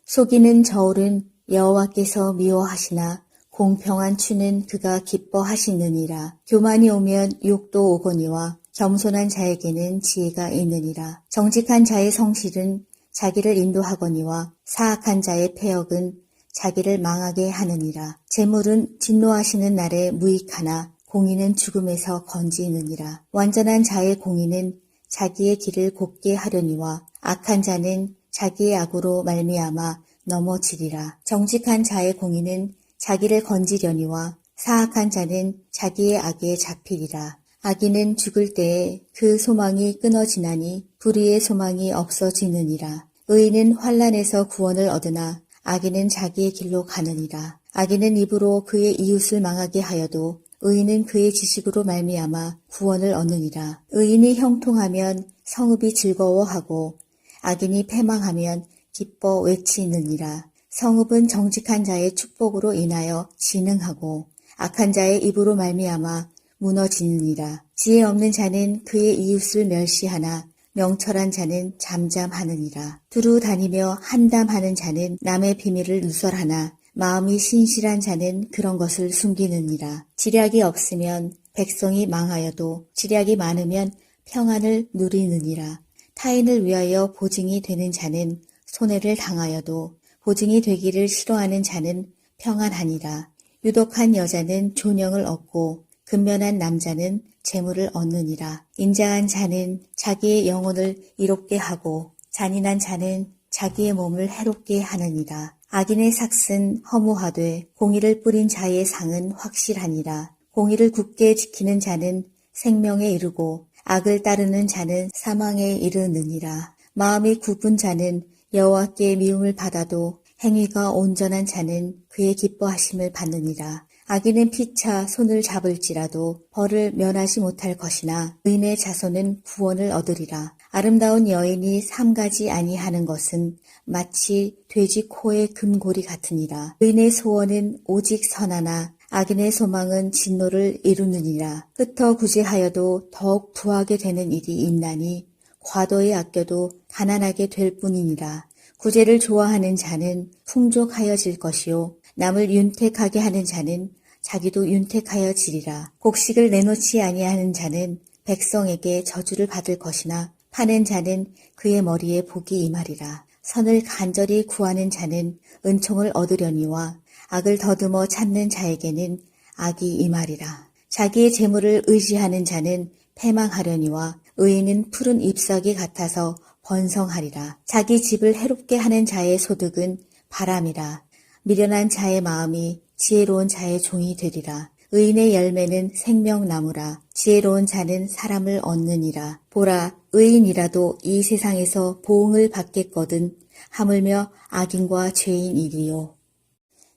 속이는 저울은 여호와께서 미워하시나 공평한 추는 그가 기뻐하시느니라. 교만이 오면 욕도 오거니와 겸손한 자에게는 지혜가 있느니라. 정직한 자의 성실은 자기를 인도하거니와 사악한 자의 패역은 자기를 망하게 하느니라. 재물은 진노하시는 날에 무익하나 공의는 죽음에서 건지느니라. 완전한 자의 공의는 자기의 길을 곱게 하려니와 악한 자는 자기의 악으로 말미암아 넘어지리라. 정직한 자의 공의는 자기를 건지려니와 사악한 자는 자기의 악에 잡히리라. 악인은 죽을 때에 그 소망이 끊어지나니 불의의 소망이 없어지느니라. 의인은 환난에서 구원을 얻으나 악인은 자기의 길로 가느니라. 악인은 입으로 그의 이웃을 망하게 하여도 의인은 그의 지식으로 말미암아 구원을 얻느니라. 의인이 형통하면 성읍이 즐거워하고 악인이 패망하면 기뻐 외치느니라. 성읍은 정직한 자의 축복으로 인하여 진흥하고 악한 자의 입으로 말미암아 무너지느니라. 지혜 없는 자는 그의 이웃을 멸시하나 명철한 자는 잠잠하느니라. 두루 다니며 한담하는 자는 남의 비밀을 누설하나 마음이 신실한 자는 그런 것을 숨기느니라. 지략이 없으면 백성이 망하여도 지략이 많으면 평안을 누리느니라. 타인을 위하여 보증이 되는 자는 손해를 당하여도 보증이 되기를 싫어하는 자는 평안하니라. 유독한 여자는 존영을 얻고 근면한 남자는 재물을 얻느니라. 인자한 자는 자기의 영혼을 이롭게 하고 잔인한 자는 자기의 몸을 해롭게 하느니라. 악인의 삭은 허무하되 공의를 뿌린 자의 상은 확실하니라. 공의를 굳게 지키는 자는 생명에 이르고 악을 따르는 자는 사망에 이르느니라. 마음이 굽은 자는 여호와께 미움을 받아도 행위가 온전한 자는 그의 기뻐하심을 받느니라. 악인은 피차 손을 잡을지라도 벌을 면하지 못할 것이나 의인의 자손은 구원을 얻으리라. 아름다운 여인이 삼가지 아니하는 것은 마치 돼지 코의 금고리 같으니라. 의인의 소원은 오직 선하나 악인의 소망은 진노를 이루느니라. 흩어 구제하여도 더욱 부하게 되는 일이 있나니 과도히 아껴도 가난하게 될 뿐이니라. 구제를 좋아하는 자는 풍족하여질 것이요 남을 윤택하게 하는 자는 자기도 윤택하여지리라. 곡식을 내놓지 아니하는 자는 백성에게 저주를 받을 것이나 파는 자는 그의 머리에 복이 임하리라. 선을 간절히 구하는 자는 은총을 얻으려니와 악을 더듬어 찾는 자에게는 악이 임하리라. 자기의 재물을 의지하는 자는 패망하려니와 의인은 푸른 잎사귀 같아서 번성하리라. 자기 집을 해롭게 하는 자의 소득은 바람이라. 미련한 자의 마음이 지혜로운 자의 종이 되리라. 의인의 열매는 생명나무라. 지혜로운 자는 사람을 얻느니라. 보라, 의인이라도 이 세상에서 보응을 받겠거든 하물며 악인과 죄인이리요.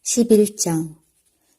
11장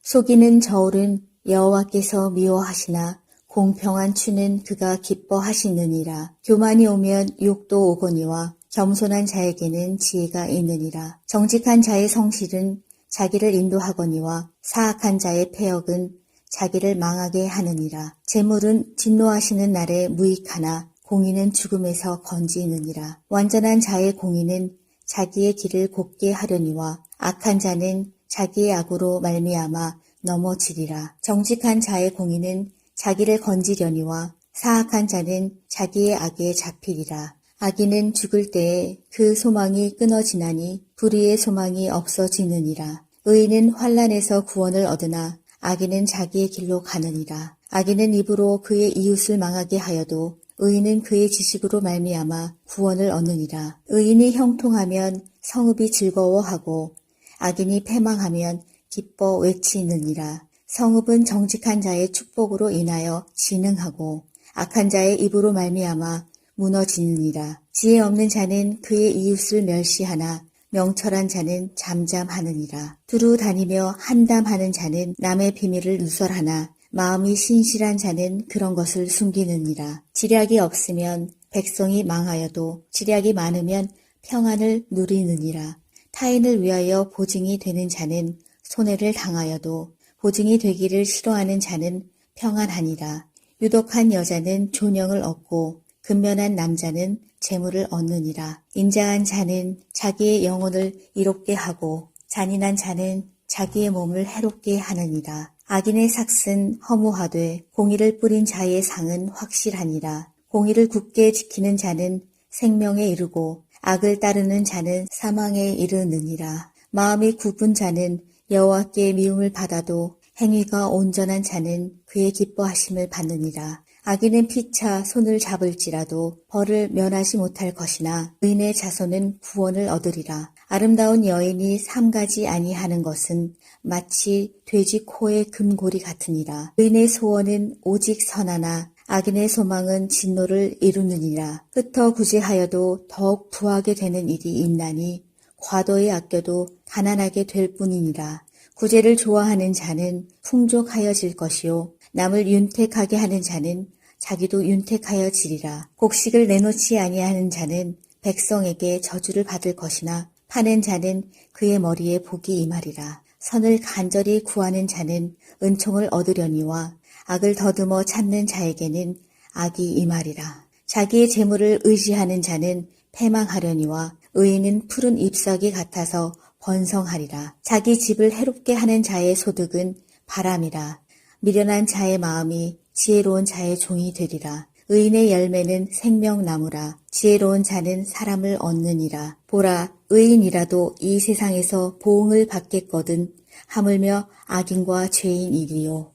속이는 저울은 여호와께서 미워하시나 공평한 추는 그가 기뻐하시느니라. 교만이 오면 욕도 오거니와 겸손한 자에게는 지혜가 있느니라. 정직한 자의 성실은 자기를 인도하거니와 사악한 자의 패역은 자기를 망하게 하느니라. 재물은 진노하시는 날에 무익하나 공의는 죽음에서 건지느니라. 완전한 자의 공의는 자기의 길을 곱게 하려니와 악한 자는 자기의 악으로 말미암아 넘어지리라. 정직한 자의 공의는 자기를 건지려니와 사악한 자는 자기의 악에 잡히리라. 악인은 죽을 때에 그 소망이 끊어지나니 불의의 소망이 없어지느니라. 의인은 환난에서 구원을 얻으나 악인은 자기의 길로 가느니라. 악인은 입으로 그의 이웃을 망하게 하여도 의인은 그의 지식으로 말미암아 구원을 얻느니라. 의인이 형통하면 성읍이 즐거워하고 악인이 패망하면 기뻐 외치느니라. 성읍은 정직한 자의 축복으로 인하여 진흥하고 악한 자의 입으로 말미암아 무너지느니라. 지혜 없는 자는 그의 이웃을 멸시하나 명철한 자는 잠잠하느니라. 두루 다니며 한담하는 자는 남의 비밀을 누설하나 마음이 신실한 자는 그런 것을 숨기느니라. 지략이 없으면 백성이 망하여도 지략이 많으면 평안을 누리느니라. 타인을 위하여 보증이 되는 자는 손해를 당하여도 보증이 되기를 싫어하는 자는 평안하니라. 유독한 여자는 존영을 얻고 근면한 남자는 재물을 얻느니라. 인자한 자는 자기의 영혼을 이롭게 하고 잔인한 자는 자기의 몸을 해롭게 하느니라. 악인의 삭은 허무하되 공의를 뿌린 자의 상은 확실하니라. 공의를 굳게 지키는 자는 생명에 이르고 악을 따르는 자는 사망에 이르느니라. 마음이 굽은 자는 여호와께 미움을 받아도 행위가 온전한 자는 그의 기뻐하심을 받느니라. 악인은 피차 손을 잡을지라도 벌을 면하지 못할 것이나 의인의 자손은 구원을 얻으리라. 아름다운 여인이 삼가지 아니하는 것은 마치 돼지 코의 금고리 같으니라. 의인의 소원은 오직 선하나 악인의 소망은 진노를 이루느니라. 흩어 구제하여도 더욱 부하게 되는 일이 있나니 과도히 아껴도 가난하게 될 뿐이니라. 구제를 좋아하는 자는 풍족하여질 것이요 남을 윤택하게 하는 자는 자기도 윤택하여지리라. 곡식을 내놓지 아니하는 자는 백성에게 저주를 받을 것이나 파는 자는 그의 머리에 복이 임하리라. 선을 간절히 구하는 자는 은총을 얻으려니와 악을 더듬어 찾는 자에게는 악이 임하리라. 자기의 재물을 의지하는 자는 패망하려니와 의인은 푸른 잎사귀 같아서 번성하리라. 자기 집을 해롭게 하는 자의 소득은 바람이라. 미련한 자의 마음이 지혜로운 자의 종이 되리라. 의인의 열매는 생명나무라. 지혜로운 자는 사람을 얻느니라. 보라, 의인이라도 이 세상에서 보응을 받겠거든 하물며 악인과 죄인이리요.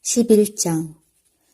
11장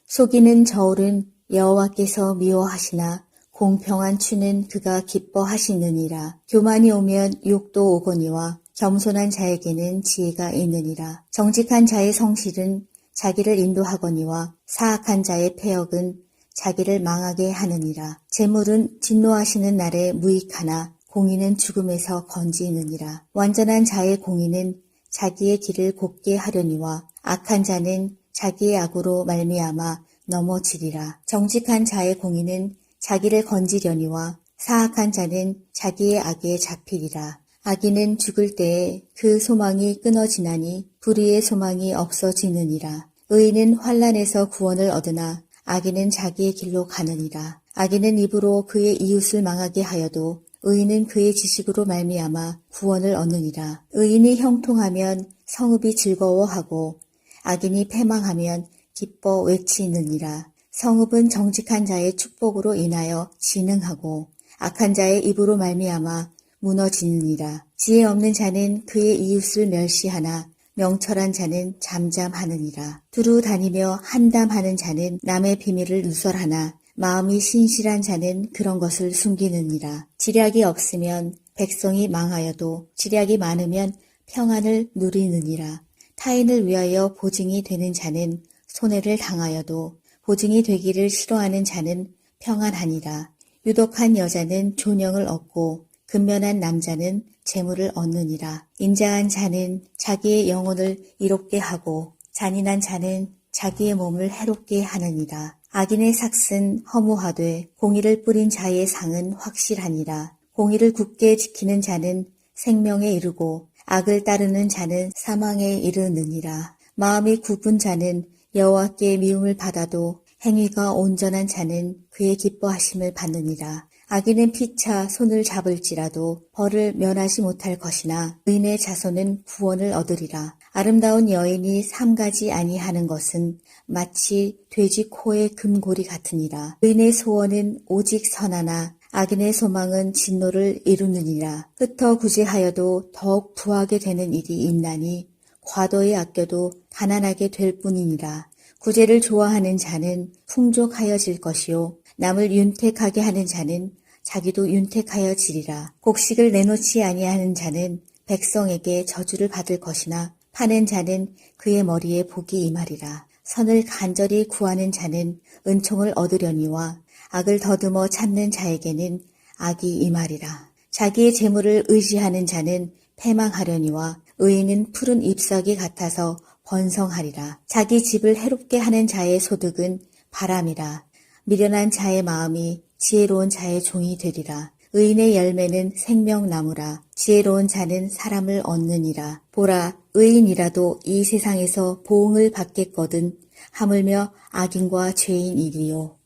속이는 저울은 여호와께서 미워하시나 공평한 추는 그가 기뻐하시느니라. 교만이 오면 욕도 오거니와 겸손한 자에게는 지혜가 있느니라. 정직한 자의 성실은 자기를 인도하거니와 사악한 자의 패역은 자기를 망하게 하느니라. 재물은 진노하시는 날에 무익하나 공의는 죽음에서 건지느니라. 완전한 자의 공의는 자기의 길을 곱게 하려니와 악한 자는 자기의 악으로 말미암아 넘어지리라. 정직한 자의 공의는 자기를 건지려니와 사악한 자는 자기의 악에 잡히리라. 악인은 죽을 때에 그 소망이 끊어지나니 불의의 소망이 없어지느니라. 의인은 환난에서 구원을 얻으나 악인은 자기의 길로 가느니라. 악인은 입으로 그의 이웃을 망하게 하여도 의인은 그의 지식으로 말미암아 구원을 얻느니라. 의인이 형통하면 성읍이 즐거워하고 악인이 패망하면 기뻐 외치느니라. 성읍은 정직한 자의 축복으로 인하여 진흥하고 악한 자의 입으로 말미암아 무너지느니라. 지혜 없는 자는 그의 이웃을 멸시하나 명철한 자는 잠잠하느니라. 두루 다니며 한담하는 자는 남의 비밀을 누설하나 마음이 신실한 자는 그런 것을 숨기느니라. 지략이 없으면 백성이 망하여도 지략이 많으면 평안을 누리느니라. 타인을 위하여 보증이 되는 자는 손해를 당하여도 보증이 되기를 싫어하는 자는 평안하니라. 유독한 여자는 존영을 얻고 근면한 남자는 재물을 얻느니라. 인자한 자는 자기의 영혼을 이롭게 하고 잔인한 자는 자기의 몸을 해롭게 하느니라. 악인의 삭은 허무하되 공의를 뿌린 자의 상은 확실하니라. 공의를 굳게 지키는 자는 생명에 이르고 악을 따르는 자는 사망에 이르느니라. 마음이 굽은 자는 여호와께 미움을 받아도 행위가 온전한 자는 그의 기뻐하심을 받느니라. 악인은 피차 손을 잡을지라도 벌을 면하지 못할 것이나 의인의 자손은 구원을 얻으리라. 아름다운 여인이 삼가지 아니하는 것은 마치 돼지 코의 금고리 같으니라. 의인의 소원은 오직 선하나 악인의 소망은 진노를 이루느니라. 흩어 구제하여도 더욱 부하게 되는 일이 있나니 과도히 아껴도 가난하게 될 뿐이니라. 구제를 좋아하는 자는 풍족하여질 것이요 남을 윤택하게 하는 자는 자기도 윤택하여지리라. 곡식을 내놓지 아니하는 자는 백성에게 저주를 받을 것이나 파는 자는 그의 머리에 복이 임하리라. 선을 간절히 구하는 자는 은총을 얻으려니와 악을 더듬어 찾는 자에게는 악이 임하리라. 자기의 재물을 의지하는 자는 패망하려니와 의인은 푸른 잎사귀 같아서 번성하리라. 자기 집을 해롭게 하는 자의 소득은 바람이라. 미련한 자의 마음이 지혜로운 자의 종이 되리라. 의인의 열매는 생명나무라. 지혜로운 자는 사람을 얻느니라. 보라, 의인이라도 이 세상에서 보응을 받겠거든 하물며 악인과 죄인이리요.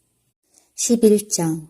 11장.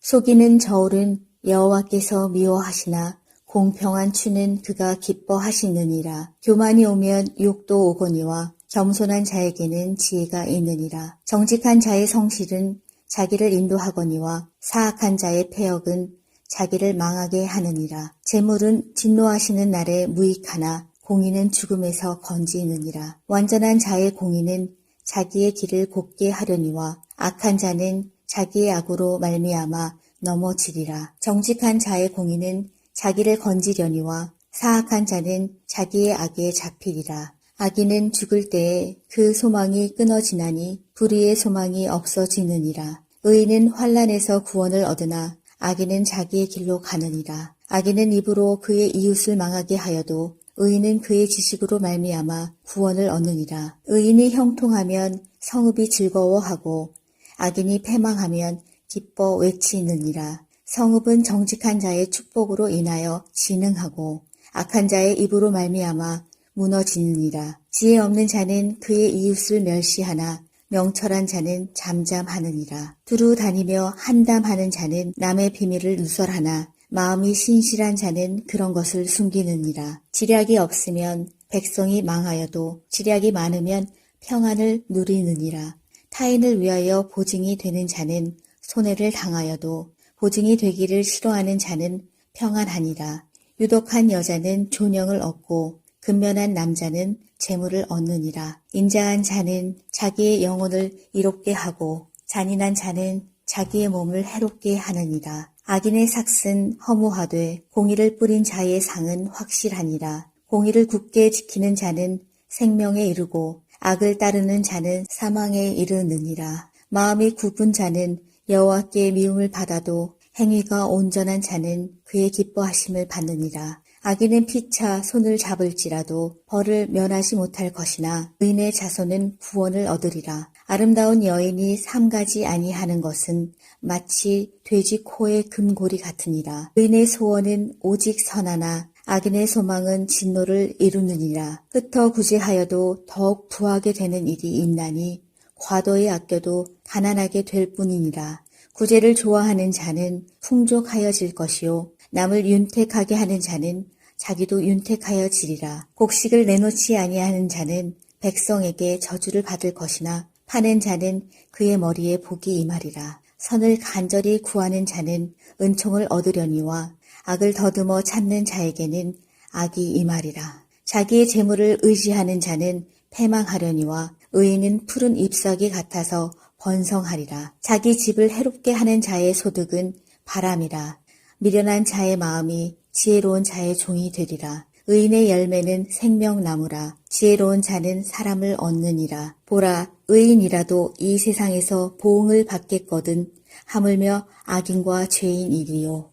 속이는 저울은 여호와께서 미워하시나 공평한 추는 그가 기뻐하시느니라. 교만이 오면 욕도 오거니와 겸손한 자에게는 지혜가 있느니라. 정직한 자의 성실은 자기를 인도하거니와 사악한 자의 패역은 자기를 망하게 하느니라. 재물은 진노하시는 날에 무익하나 공의는 죽음에서 건지느니라. 완전한 자의 공의는 자기의 길을 곱게 하려니와 악한 자는 자기의 악으로 말미암아 넘어지리라. 정직한 자의 공의는 자기를 건지려니와 사악한 자는 자기의 악에 잡히리라. 악인은 죽을 때에 그 소망이 끊어지나니 불의의 소망이 없어지느니라. 의인은 환난에서 구원을 얻으나 악인은 자기의 길로 가느니라. 악인은 입으로 그의 이웃을 망하게 하여도 의인은 그의 지식으로 말미암아 구원을 얻느니라. 의인이 형통하면 성읍이 즐거워하고 악인이 패망하면 기뻐 외치느니라. 성읍은 정직한 자의 축복으로 인하여 진흥하고 악한 자의 입으로 말미암아 무너지느니라. 지혜 없는 자는 그의 이웃을 멸시하나 명철한 자는 잠잠하느니라. 두루 다니며 한담하는 자는 남의 비밀을 누설하나 마음이 신실한 자는 그런 것을 숨기느니라. 지략이 없으면 백성이 망하여도 지략이 많으면 평안을 누리느니라. 타인을 위하여 보증이 되는 자는 손해를 당하여도 보증이 되기를 싫어하는 자는 평안하니라. 유독한 여자는 존영을 얻고 근면한 남자는 재물을 얻느니라. 인자한 자는 자기의 영혼을 이롭게 하고 잔인한 자는 자기의 몸을 해롭게 하느니라. 악인의 삭은 허무하되 공의를 뿌린 자의 상은 확실하니라. 공의를 굳게 지키는 자는 생명에 이르고 악을 따르는 자는 사망에 이르느니라. 마음이 굽은 자는 여호와께 미움을 받아도 행위가 온전한 자는 그의 기뻐하심을 받느니라. 악인은 피차 손을 잡을지라도 벌을 면하지 못할 것이나 의인의 자손은 구원을 얻으리라. 아름다운 여인이 삼가지 아니하는 것은 마치 돼지 코의 금고리 같으니라. 의인의 소원은 오직 선하나 악인의 소망은 진노를 이루느니라. 흩어 구제하여도 더욱 부하게 되는 일이 있나니 과도히 아껴도 가난하게 될 뿐이니라. 구제를 좋아하는 자는 풍족하여질 것이요 남을 윤택하게 하는 자는 자기도 윤택하여지리라. 곡식을 내놓지 아니하는 자는 백성에게 저주를 받을 것이나 파는 자는 그의 머리에 복이 임하리라. 선을 간절히 구하는 자는 은총을 얻으려니와 악을 더듬어 찾는 자에게는 악이 임하리라. 자기의 재물을 의지하는 자는 패망하려니와 의인은 푸른 잎사귀 같아서 번성하리라. 자기 집을 해롭게 하는 자의 소득은 바람이라. 미련한 자의 마음이 지혜로운 자의 종이 되리라. 의인의 열매는 생명나무라. 지혜로운 자는 사람을 얻느니라. 보라, 의인이라도 이 세상에서 보응을 받겠거든 하물며 악인과 죄인이리요.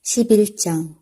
11장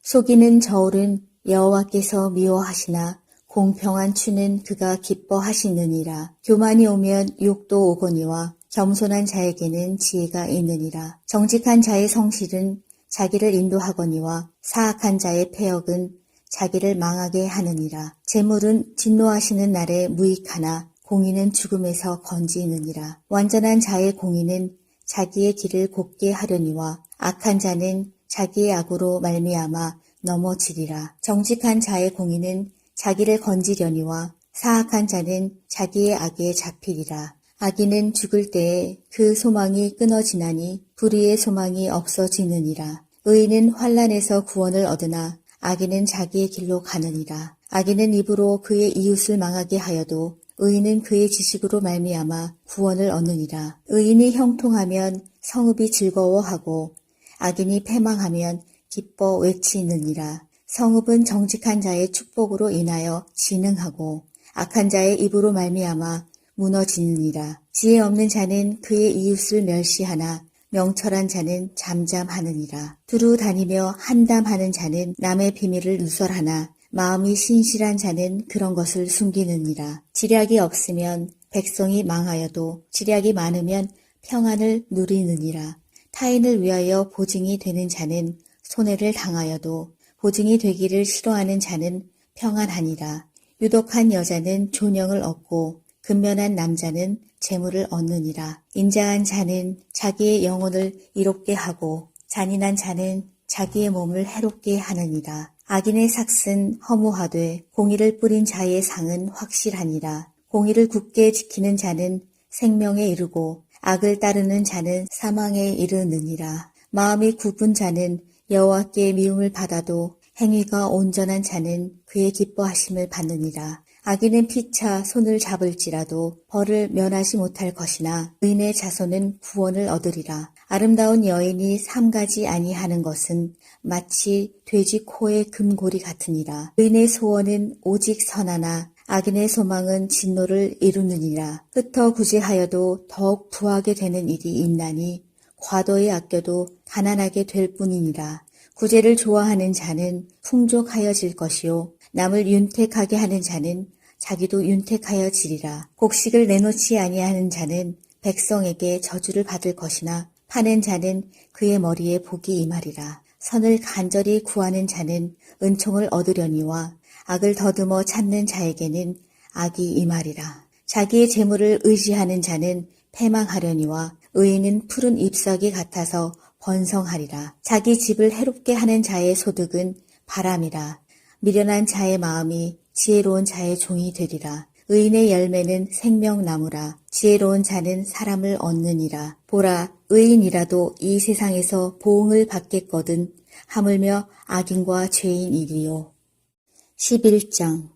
속이는 저울은 여호와께서 미워하시나 공평한 추는 그가 기뻐하시느니라. 교만이 오면 욕도 오거니와 겸손한 자에게는 지혜가 있느니라. 정직한 자의 성실은 자기를 인도하거니와 사악한 자의 패역은 자기를 망하게 하느니라. 재물은 진노하시는 날에 무익하나 공의는 죽음에서 건지느니라. 완전한 자의 공의는 자기의 길을 곱게 하려니와 악한 자는 자기의 악으로 말미암아 넘어지리라. 정직한 자의 공의는 자기를 건지려니와 사악한 자는 자기의 악에 잡히리라. 악인은 죽을 때에 그 소망이 끊어지나니 불의의 소망이 없어지느니라. 의인은 환난에서 구원을 얻으나 악인은 자기의 길로 가느니라. 악인은 입으로 그의 이웃을 망하게 하여도 의인은 그의 지식으로 말미암아 구원을 얻느니라. 의인이 형통하면 성읍이 즐거워하고 악인이 패망하면 기뻐 외치느니라. 성읍은 정직한 자의 축복으로 인하여 진흥하고 악한 자의 입으로 말미암아 무너지느니라. 지혜 없는 자는 그의 이웃을 멸시하나 명철한 자는 잠잠하느니라. 두루 다니며 한담하는 자는 남의 비밀을 누설하나 마음이 신실한 자는 그런 것을 숨기느니라. 지략이 없으면 백성이 망하여도 지략이 많으면 평안을 누리느니라. 타인을 위하여 보증이 되는 자는 손해를 당하여도 보증이 되기를 싫어하는 자는 평안하니라. 유독한 여자는 존영을 얻고 근면한 남자는 재물을 얻느니라. 인자한 자는 자기의 영혼을 이롭게 하고 잔인한 자는 자기의 몸을 해롭게 하느니라. 악인의 삭은 허무하되 공의를 뿌린 자의 상은 확실하니라. 공의를 굳게 지키는 자는 생명에 이르고 악을 따르는 자는 사망에 이르느니라. 마음이 굽은 자는 여호와께 미움을 받아도 행위가 온전한 자는 그의 기뻐하심을 받느니라. 악인은 피차 손을 잡을지라도 벌을 면하지 못할 것이나 의인의 자손은 구원을 얻으리라. 아름다운 여인이 삼가지 아니하는 것은 마치 돼지 코의 금고리 같으니라. 의인의 소원은 오직 선하나 악인의 소망은 진노를 이루느니라. 흩어 구제하여도 더욱 부하게 되는 일이 있나니 과도히 아껴도 가난하게 될 뿐이니라. 구제를 좋아하는 자는 풍족하여질 것이요 남을 윤택하게 하는 자는 자기도 윤택하여지리라. 곡식을 내놓지 아니하는 자는 백성에게 저주를 받을 것이나 파는 자는 그의 머리에 복이 임하리라. 선을 간절히 구하는 자는 은총을 얻으려니와 악을 더듬어 찾는 자에게는 악이 임하리라. 자기의 재물을 의지하는 자는 패망하려니와 의인은 푸른 잎사귀 같아서 번성하리라. 자기 집을 해롭게 하는 자의 소득은 바람이라. 미련한 자의 마음이 지혜로운 자의 종이 되리라. 의인의 열매는 생명나무라. 지혜로운 자는 사람을 얻느니라. 보라, 의인이라도 이 세상에서 보응을 받겠거든 하물며 악인과 죄인이리요. 11장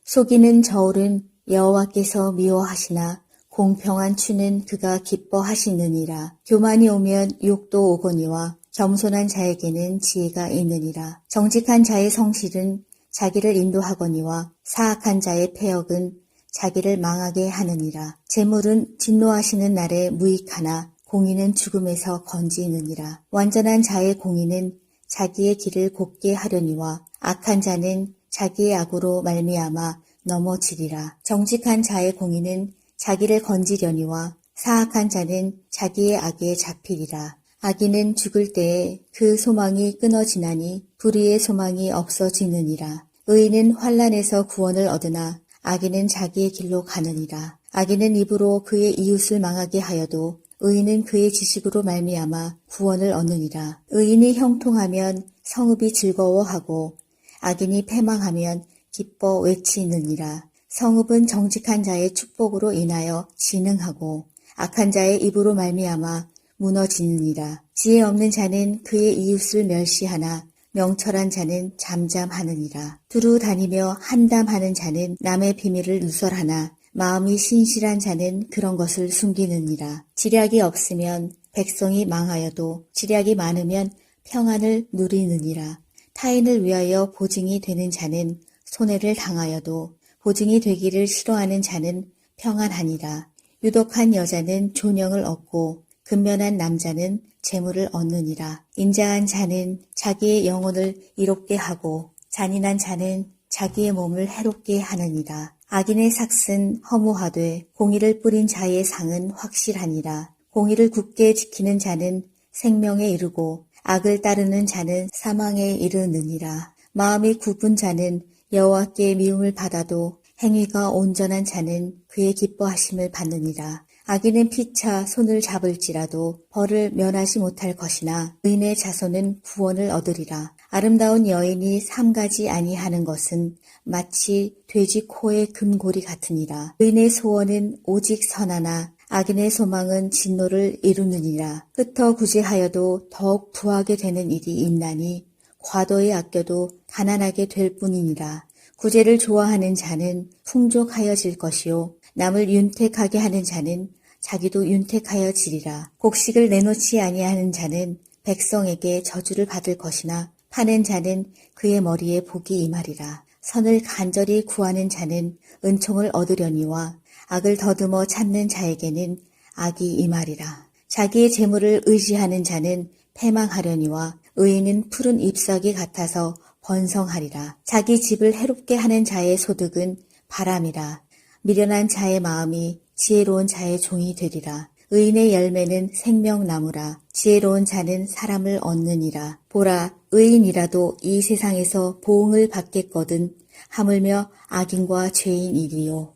속이는 저울은 여호와께서 미워하시나 공평한 추는 그가 기뻐하시느니라. 교만이 오면 욕도 오거니와 겸손한 자에게는 지혜가 있느니라. 정직한 자의 성실은 자기를 인도하거니와 사악한 자의 패역은 자기를 망하게 하느니라. 재물은 진노하시는 날에 무익하나 공의는 죽음에서 건지느니라. 완전한 자의 공의는 자기의 길을 곱게 하려니와 악한 자는 자기의 악으로 말미암아 넘어지리라. 정직한 자의 공의는 자기를 건지려니와 사악한 자는 자기의 악에 잡히리라. 악인은 죽을 때에 그 소망이 끊어지나니 불의의 소망이 없어지느니라. 의인은 환난에서 구원을 얻으나 악인은 자기의 길로 가느니라. 악인은 입으로 그의 이웃을 망하게 하여도 의인은 그의 지식으로 말미암아 구원을 얻느니라. 의인이 형통하면 성읍이 즐거워하고 악인이 패망하면 기뻐 외치느니라. 성읍은 정직한 자의 축복으로 인하여 진흥하고 악한 자의 입으로 말미암아 무너지느니라. 지혜 없는 자는 그의 이웃을 멸시하나 명철한 자는 잠잠하느니라. 두루 다니며 한담하는 자는 남의 비밀을 누설하나 마음이 신실한 자는 그런 것을 숨기느니라. 지략이 없으면 백성이 망하여도 지략이 많으면 평안을 누리느니라. 타인을 위하여 보증이 되는 자는 손해를 당하여도 보증이 되기를 싫어하는 자는 평안하니라. 유독한 여자는 존영을 얻고 근면한 남자는 재물을 얻느니라. 인자한 자는 자기의 영혼을 이롭게 하고 잔인한 자는 자기의 몸을 해롭게 하느니라. 악인의 삭은 허무하되 공의를 뿌린 자의 상은 확실하니라. 공의를 굳게 지키는 자는 생명에 이르고 악을 따르는 자는 사망에 이르느니라. 마음이 굽은 자는 여호와께 미움을 받아도 행위가 온전한 자는 그의 기뻐하심을 받느니라. 악인은 피차 손을 잡을지라도 벌을 면하지 못할 것이나 의인의 자손은 구원을 얻으리라. 아름다운 여인이 삼가지 아니하는 것은 마치 돼지 코의 금고리 같으니라. 의인의 소원은 오직 선하나 악인의 소망은 진노를 이루느니라. 흩어 구제하여도 더욱 부하게 되는 일이 있나니 과도히 아껴도 가난하게 될 뿐이니라. 구제를 좋아하는 자는 풍족하여질 것이요 남을 윤택하게 하는 자는 자기도 윤택하여지리라. 곡식을 내놓지 아니하는 자는 백성에게 저주를 받을 것이나 파는 자는 그의 머리에 복이 임하리라. 선을 간절히 구하는 자는 은총을 얻으려니와 악을 더듬어 찾는 자에게는 악이 임하리라. 자기의 재물을 의지하는 자는 패망하려니와 의인은 푸른 잎사귀 같아서 번성하리라. 자기 집을 해롭게 하는 자의 소득은 바람이라. 미련한 자의 마음이 지혜로운 자의 종이 되리라. 의인의 열매는 생명나무라. 지혜로운 자는 사람을 얻느니라. 보라, 의인이라도 이 세상에서 보응을 받겠거든 하물며 악인과 죄인이리요.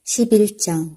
11장.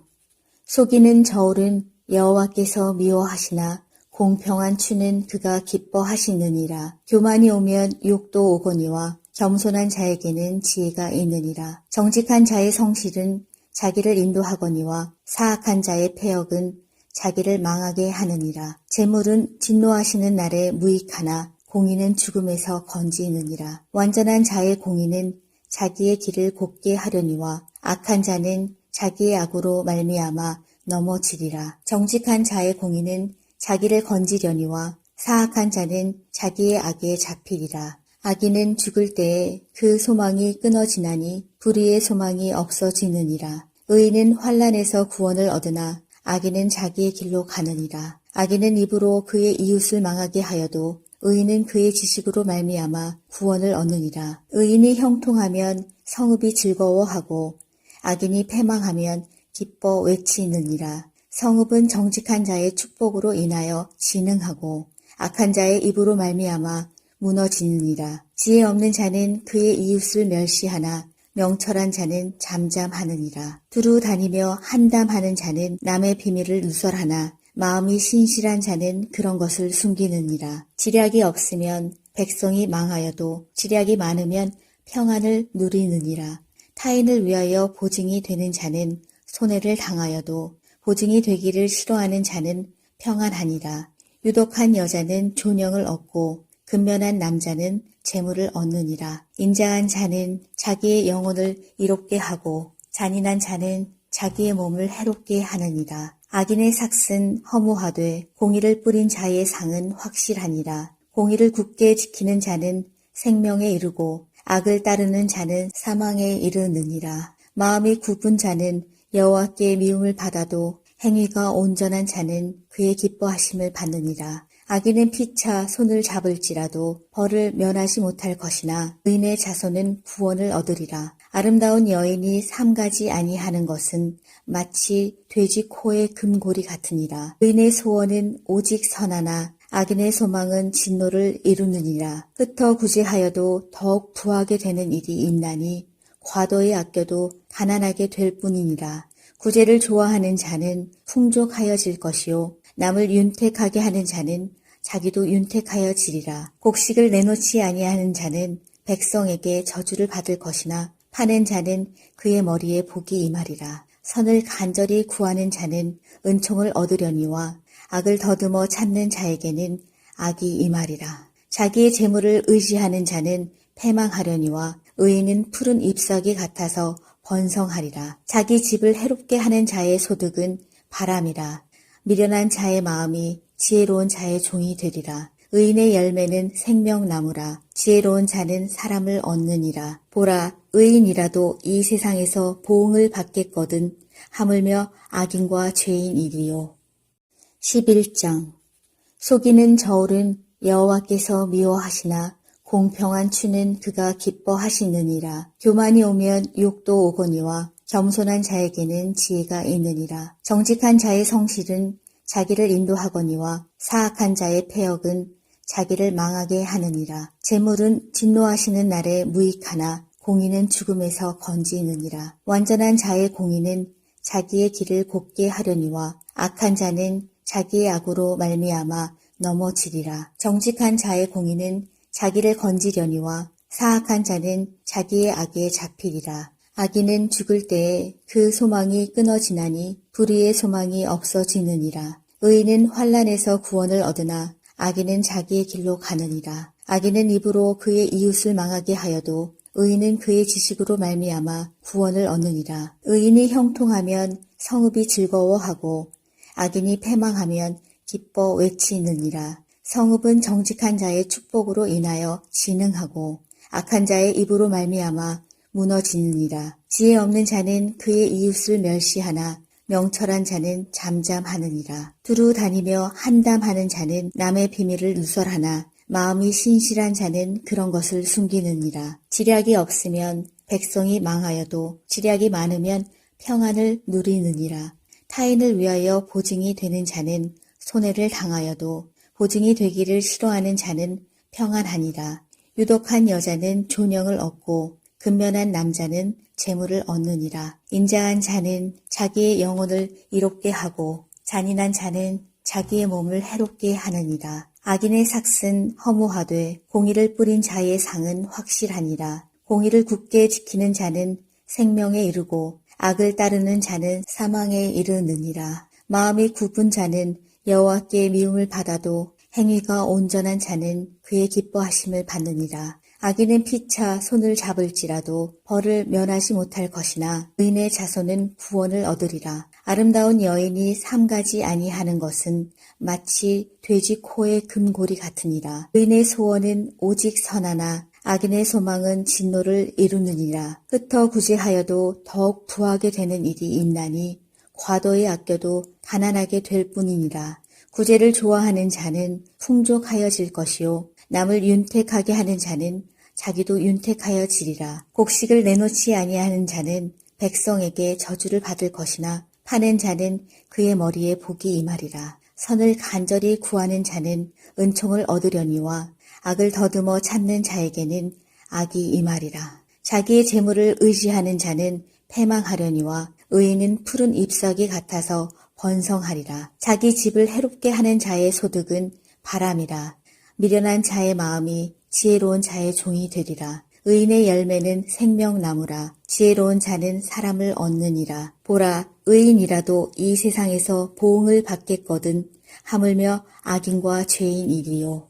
속이는 저울은 여호와께서 미워하시나 공평한 추는 그가 기뻐하시느니라. 교만이 오면 욕도 오거니와 겸손한 자에게는 지혜가 있느니라. 정직한 자의 성실은 자기를 인도하거니와 사악한 자의 패역은 자기를 망하게 하느니라. 재물은 진노하시는 날에 무익하나 공의는 죽음에서 건지느니라. 완전한 자의 공의는 자기의 길을 곱게 하려니와 악한 자는 자기의 악으로 말미암아 넘어지리라. 정직한 자의 공의는 자기를 건지려니와 사악한 자는 자기의 악에 잡히리라. 악인은 죽을 때에 그 소망이 끊어지나니 불의의 소망이 없어지느니라. 의인은 환난에서 구원을 얻으나 악인은 자기의 길로 가느니라. 악인은 입으로 그의 이웃을 망하게 하여도 의인은 그의 지식으로 말미암아 구원을 얻느니라. 의인이 형통하면 성읍이 즐거워하고 악인이 패망하면 기뻐 외치느니라. 성읍은 정직한 자의 축복으로 인하여 진흥하고 악한 자의 입으로 말미암아 무너지느니라. 지혜 없는 자는 그의 이웃을 멸시하나 명철한 자는 잠잠하느니라. 두루 다니며 한담하는 자는 남의 비밀을 누설하나 마음이 신실한 자는 그런 것을 숨기느니라. 지략이 없으면 백성이 망하여도 지략이 많으면 평안을 누리느니라. 타인을 위하여 보증이 되는 자는 손해를 당하여도 보증이 되기를 싫어하는 자는 평안하니라. 유독한 여자는 존영을 얻고 근면한 남자는 재물을 얻느니라. 인자한 자는 자기의 영혼을 이롭게 하고 잔인한 자는 자기의 몸을 해롭게 하느니라. 악인의 삭은 허무하되 공의를 뿌린 자의 상은 확실하니라. 공의를 굳게 지키는 자는 생명에 이르고 악을 따르는 자는 사망에 이르느니라. 마음이 굽은 자는 여호와께 미움을 받아도 행위가 온전한 자는 그의 기뻐하심을 받느니라. 악인은 피차 손을 잡을지라도 벌을 면하지 못할 것이나 의인의 자손은 구원을 얻으리라. 아름다운 여인이 삼가지 아니하는 것은 마치 돼지 코의 금고리 같으니라. 의인의 소원은 오직 선하나 악인의 소망은 진노를 이루느니라. 흩어 구제하여도 더욱 부하게 되는 일이 있나니 과도히 아껴도 가난하게 될 뿐이니라. 구제를 좋아하는 자는 풍족하여질 것이요 남을 윤택하게 하는 자는 자기도 윤택하여지리라. 곡식을 내놓지 아니하는 자는 백성에게 저주를 받을 것이나 파는 자는 그의 머리에 복이 임하리라. 선을 간절히 구하는 자는 은총을 얻으려니와 악을 더듬어 찾는 자에게는 악이 임하리라. 자기의 재물을 의지하는 자는 패망하려니와 의인은 푸른 잎사귀 같아서 번성하리라. 자기 집을 해롭게 하는 자의 소득은 바람이라. 미련한 자의 마음이 지혜로운 자의 종이 되리라. 의인의 열매는 생명나무라. 지혜로운 자는 사람을 얻느니라. 보라, 의인이라도 이 세상에서 보응을 받겠거든 하물며 악인과 죄인이리요. 11장. 속이는 저울은 여호와께서 미워하시나 공평한 추는 그가 기뻐하시느니라. 교만이 오면 욕도 오거니와 겸손한 자에게는 지혜가 있느니라. 정직한 자의 성실은 자기를 인도하거니와 사악한 자의 패역은 자기를 망하게 하느니라. 재물은 진노하시는 날에 무익하나 공의는 죽음에서 건지느니라. 완전한 자의 공의는 자기의 길을 곱게 하려니와 악한 자는 자기의 악으로 말미암아 넘어지리라. 정직한 자의 공의는 자기를 건지려니와 사악한 자는 자기의 악에 잡히리라. 악인은 죽을 때에 그 소망이 끊어지나니 불의의 소망이 없어지느니라. 의인은 환난에서 구원을 얻으나 악인은 자기의 길로 가느니라. 악인은 입으로 그의 이웃을 망하게 하여도 의인은 그의 지식으로 말미암아 구원을 얻느니라. 의인이 형통하면 성읍이 즐거워하고 악인이 패망하면 기뻐 외치느니라. 성읍은 정직한 자의 축복으로 인하여 진흥하고 악한 자의 입으로 말미암아 무너지느니라. 지혜 없는 자는 그의 이웃을 멸시하나 명철한 자는 잠잠하느니라. 두루 다니며 한담하는 자는 남의 비밀을 누설하나 마음이 신실한 자는 그런 것을 숨기느니라. 지략이 없으면 백성이 망하여도 지략이 많으면 평안을 누리느니라. 타인을 위하여 보증이 되는 자는 손해를 당하여도 보증이 되기를 싫어하는 자는 평안하니라. 유독한 여자는 존영을 얻고 근면한 남자는 재물을 얻느니라. 인자한 자는 자기의 영혼을 이롭게 하고 잔인한 자는 자기의 몸을 해롭게 하느니라. 악인의 삭은 허무하되 공의를 뿌린 자의 상은 확실하니라. 공의를 굳게 지키는 자는 생명에 이르고 악을 따르는 자는 사망에 이르느니라. 마음이 굽은 자는 여호와께 미움을 받아도 행위가 온전한 자는 그의 기뻐하심을 받느니라. 악인은 피차 손을 잡을지라도 벌을 면하지 못할 것이나 의인의 자손은 구원을 얻으리라. 아름다운 여인이 삼가지 아니하는 것은 마치 돼지 코의 금고리 같으니라. 의인의 소원은 오직 선하나 악인의 소망은 진노를 이루느니라. 흩어 구제하여도 더욱 부하게 되는 일이 있나니 과도히 아껴도 가난하게 될 뿐이니라. 구제를 좋아하는 자는 풍족하여질 것이요 남을 윤택하게 하는 자는 자기도 윤택하여지리라. 곡식을 내놓지 아니하는 자는 백성에게 저주를 받을 것이나 파는 자는 그의 머리에 복이 임하리라. 선을 간절히 구하는 자는 은총을 얻으려니와 악을 더듬어 찾는 자에게는 악이 임하리라. 자기의 재물을 의지하는 자는 패망하려니와 의인은 푸른 잎사귀 같아서 번성하리라. 자기 집을 해롭게 하는 자의 소득은 바람이라. 미련한 자의 마음이 지혜로운 자의 종이 되리라. 의인의 열매는 생명나무라. 지혜로운 자는 사람을 얻느니라. 보라, 의인이라도 이 세상에서 보응을 받겠거든 하물며 악인과 죄인이리요.